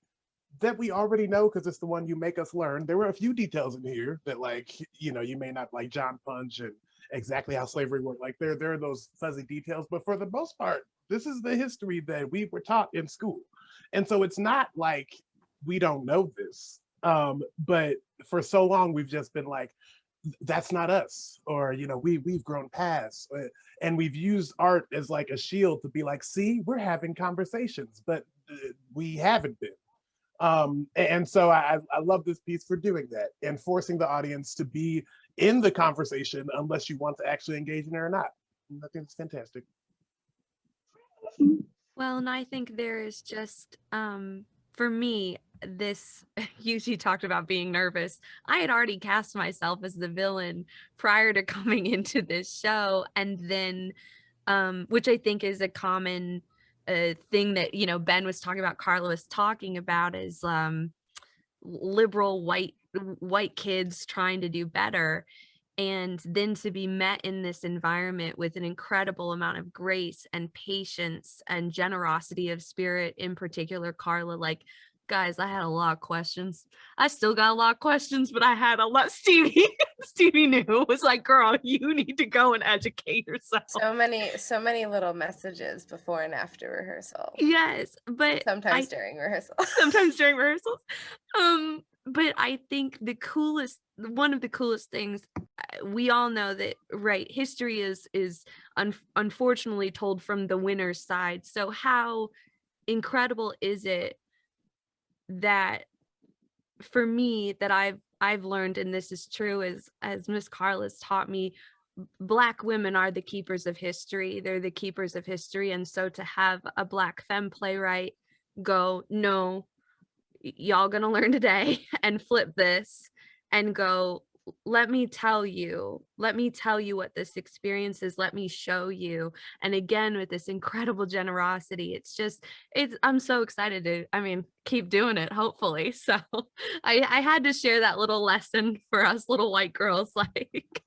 that we already know, because it's the one you make us learn, there were a few details in here that, like, you know, you may not like John Punch and exactly how slavery worked. Like, there are those fuzzy details, but for the most part, this is the history that we were taught in school. And so it's not like we don't know this. But for so long, we've just been like, that's not us, or, you know, we've grown past, and we've used art as like a shield to be like, see, we're having conversations, but we haven't been. And so I love this piece for doing that and forcing the audience to be in the conversation unless you want to actually engage in it or not. I think it's fantastic. Well, and I think there is just, for me, this, Yuchi talked about being nervous. I had already cast myself as the villain prior to coming into this show. And then, which I think is a common thing that, you know, Ben was talking about, Carla was talking about, is liberal white kids trying to do better. And then to be met in this environment with an incredible amount of grace and patience and generosity of spirit, in particular, Carla, like, guys, I had a lot of questions. I still got a lot of questions, but I had a lot. Stevie knew, was like, girl, you need to go and educate yourself. So many little messages before and after rehearsal. Yes, but sometimes during rehearsal. But I think one of the coolest things, we all know that, right, history is unfortunately told from the winner's side. So how incredible is it that, for me, that I've learned, and this is true as Miss Carla's taught me, Black women are the keepers of history. They're the keepers of history. And so to have a Black femme playwright go, no, y'all gonna learn today, and flip this and go, let me tell you what this experience is. Let me show you. And again, with this incredible generosity, I'm so excited to, keep doing it, hopefully. So I had to share that little lesson for us little white girls. Like,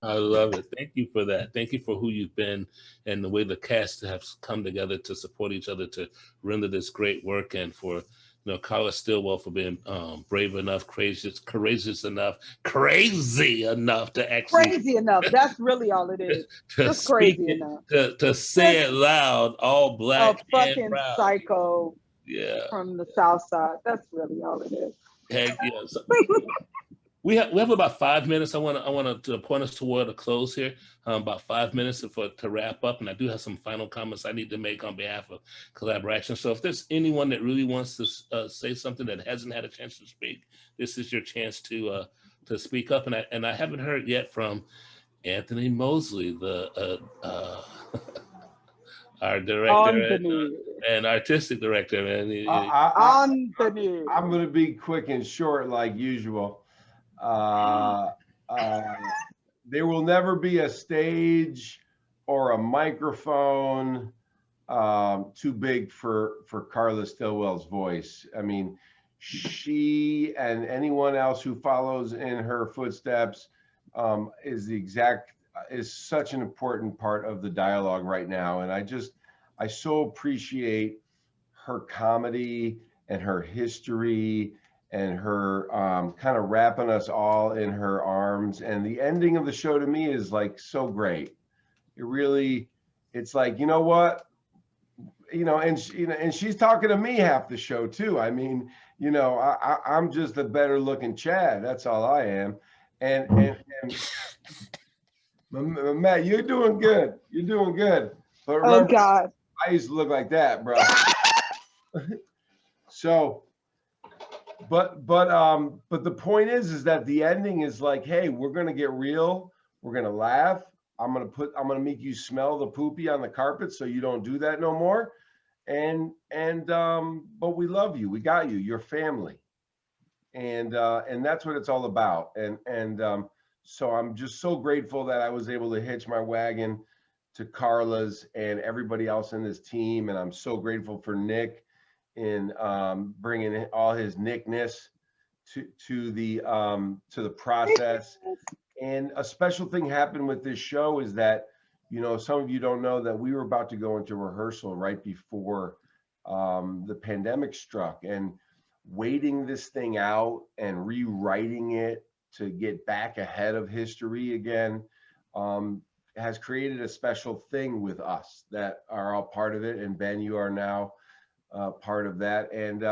I love it. Thank you for that. Thank you for who you've been and the way the cast have come together to support each other to render this great work, and for Carla Stillwell for being brave enough, courageous enough, crazy enough to actually... Crazy enough, that's really all it is. Just crazy enough. To say it loud, all Black a fucking and proud. Psycho from the South Side. That's really all it is. Heck yeah. So, we have about 5 minutes. I want to point us toward a close here. About 5 minutes to wrap up, and I do have some final comments I need to make on behalf of Collaboration. So if there's anyone that really wants to say something that hasn't had a chance to speak, this is your chance to speak up. And I haven't heard yet from Anthony Moseley, the our director Anthony. and artistic director. And Anthony. I'm going to be quick and short like usual. There will never be a stage or a microphone too big for Carla Stillwell's voice. I mean, she and anyone else who follows in her footsteps is such an important part of the dialogue right now. And I so appreciate her comedy and her history and her kind of wrapping us all in her arms. And the ending of the show to me is like so great. It's like, you know what? And she's talking to me half the show too. I mean, I'm just a better looking Chad. That's all I am. And Matt, you're doing good. You're doing good. But remember, oh God, I used to look like that, bro. So, but the point is that the ending is like, hey, we're gonna get real. We're gonna laugh. I'm gonna make you smell the poopy on the carpet so you don't do that no more. But we love you. We got you. You're family. And that's what it's all about. So I'm just so grateful that I was able to hitch my wagon to Carla's and everybody else in this team. And I'm so grateful for Nick in bringing all his Nickness to the process. And a special thing happened with this show is that, some of you don't know that we were about to go into rehearsal right before the pandemic struck, and waiting this thing out and rewriting it to get back ahead of history again has created a special thing with us that are all part of it. And Ben, you are now part of that. And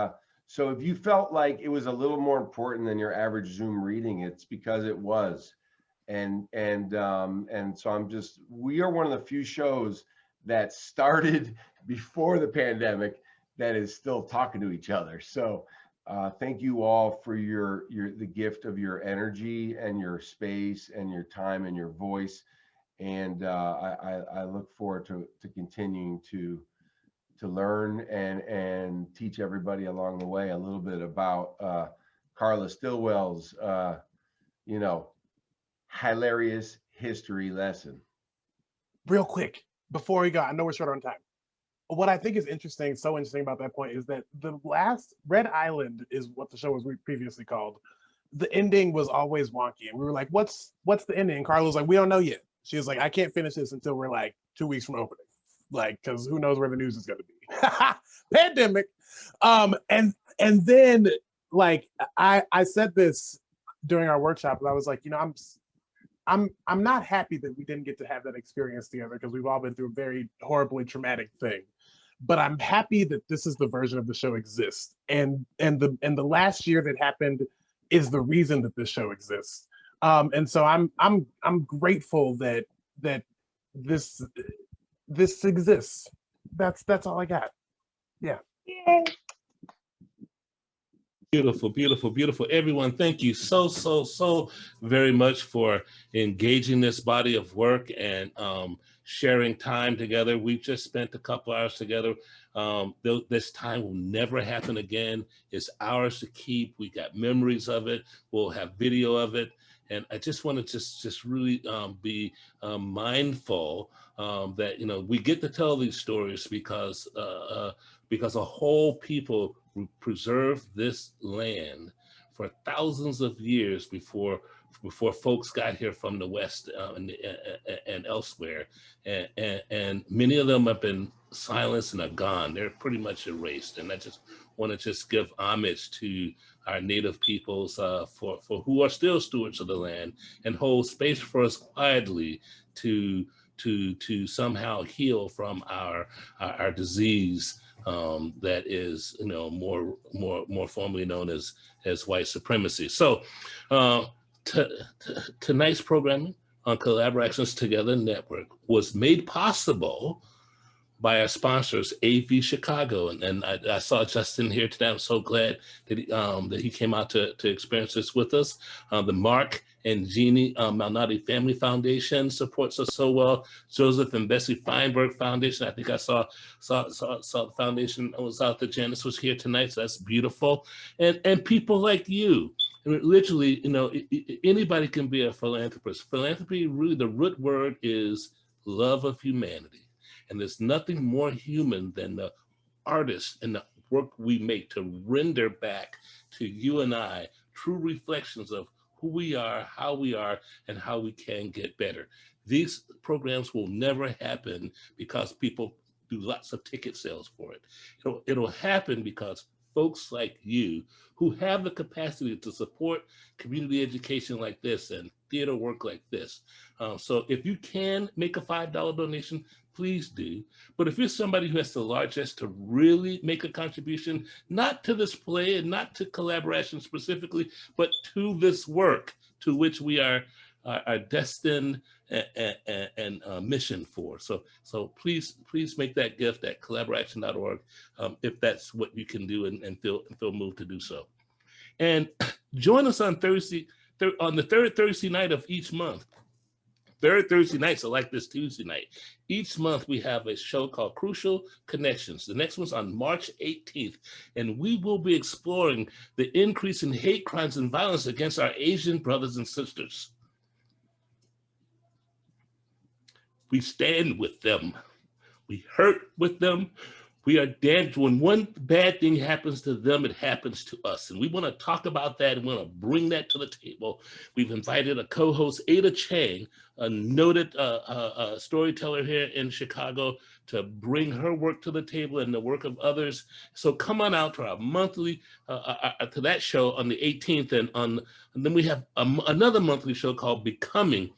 so if you felt like it was a little more important than your average Zoom reading, it's because it was. And so we are one of the few shows that started before the pandemic that is still talking to each other. So thank you all for the gift of your energy and your space and your time and your voice. And I look forward to continuing to learn and teach everybody along the way a little bit about Carla Stillwell's, hilarious history lesson. Real quick, before we go, I know we're short on time. What I think is so interesting about that point is that the last Red Island is what the show was previously called. The ending was always wonky. And we were like, what's the ending? And Carla was like, we don't know yet. She was like, I can't finish this until we're like 2 weeks from opening. Like, because who knows where the news is going to be. Pandemic. And then like, I said this during our workshop, and I was like, I'm not happy that we didn't get to have that experience together because we've all been through a very horribly traumatic thing. But I'm happy that this is the version of the show exists. And the last year that happened is the reason that this show exists. And so I'm grateful that this exists. That's all I got. Yeah. Yay. Beautiful, beautiful, beautiful. Everyone, thank you so very much for engaging this body of work and sharing time together. We've just spent a couple hours together. This time will never happen again. It's ours to keep. We got memories of it. We'll have video of it. And I just want to just really be mindful that, we get to tell these stories because a whole people preserved this land for thousands of years before folks got here from the West and elsewhere. And many of them have been silenced and are gone. They're pretty much erased. And I just want to give homage to our native peoples for who are still stewards of the land and hold space for us quietly to somehow heal from our disease that is, more formally known as white supremacy. So tonight's programming on Collaborations Together Network was made possible by our sponsors, AV Chicago. And I saw Justin here today. I'm so glad that he came out to experience this with us. The Mark and Jeannie Malnati Family Foundation supports us so well. Joseph and Bessie Feinberg Foundation. I think I saw the foundation was out there. Janice was here tonight, so that's beautiful. And people like you. I mean, literally, you know, anybody can be a philanthropist. Philanthropy, really, the root word is love of humanity. And there's nothing more human than the artists and the work we make to render back to you and I true reflections of who we are, and how we can get better. These programs will never happen because people do lots of ticket sales for it. It'll happen because folks like you who have the capacity to support community education like this and theater work like this. So if you can make a $5 donation, please do. But if you're somebody who has the largesse to really make a contribution, not to this play and not to Collaboration specifically, but to this work to which we are destined and mission for. So please make that gift at collaboration.org if that's what you can do and feel moved to do so. And join us on on the third Thursday night of each month. Third Thursday nights are like this Tuesday night. Each month we have a show called Crucial Connections. The next one's on March 18th, and we will be exploring the increase in hate crimes and violence against our Asian brothers and sisters. We stand with them. We hurt with them. We are damaged. When one bad thing happens to them, it happens to us. And we want to talk about that and want to bring that to the table. We've invited a co-host, Ada Chang, a noted storyteller here in Chicago, to bring her work to the table and the work of others. So come on out to our monthly, to that show on the 18th. And then we have another monthly show called Becoming,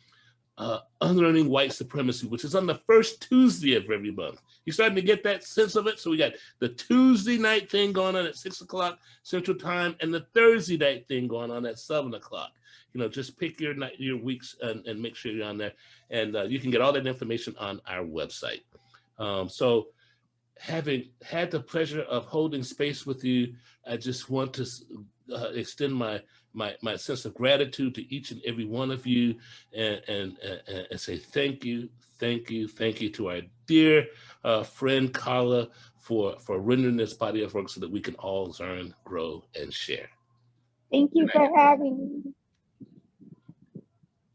Unlearning White Supremacy, which is on the first Tuesday of every month. You're starting to get that sense of it? So we got the Tuesday night thing going on at 6 o'clock Central Time and the Thursday night thing going on at 7 o'clock. You know, just pick your weeks and make sure you're on there. And you can get all that information on our website. So having had the pleasure of holding space with you, I just want to extend my sense of gratitude to each and every one of you and say thank you to our dear friend Carla for rendering this body of work so that we can all learn, grow, and share. Thank you for having me.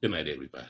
Good night, everybody.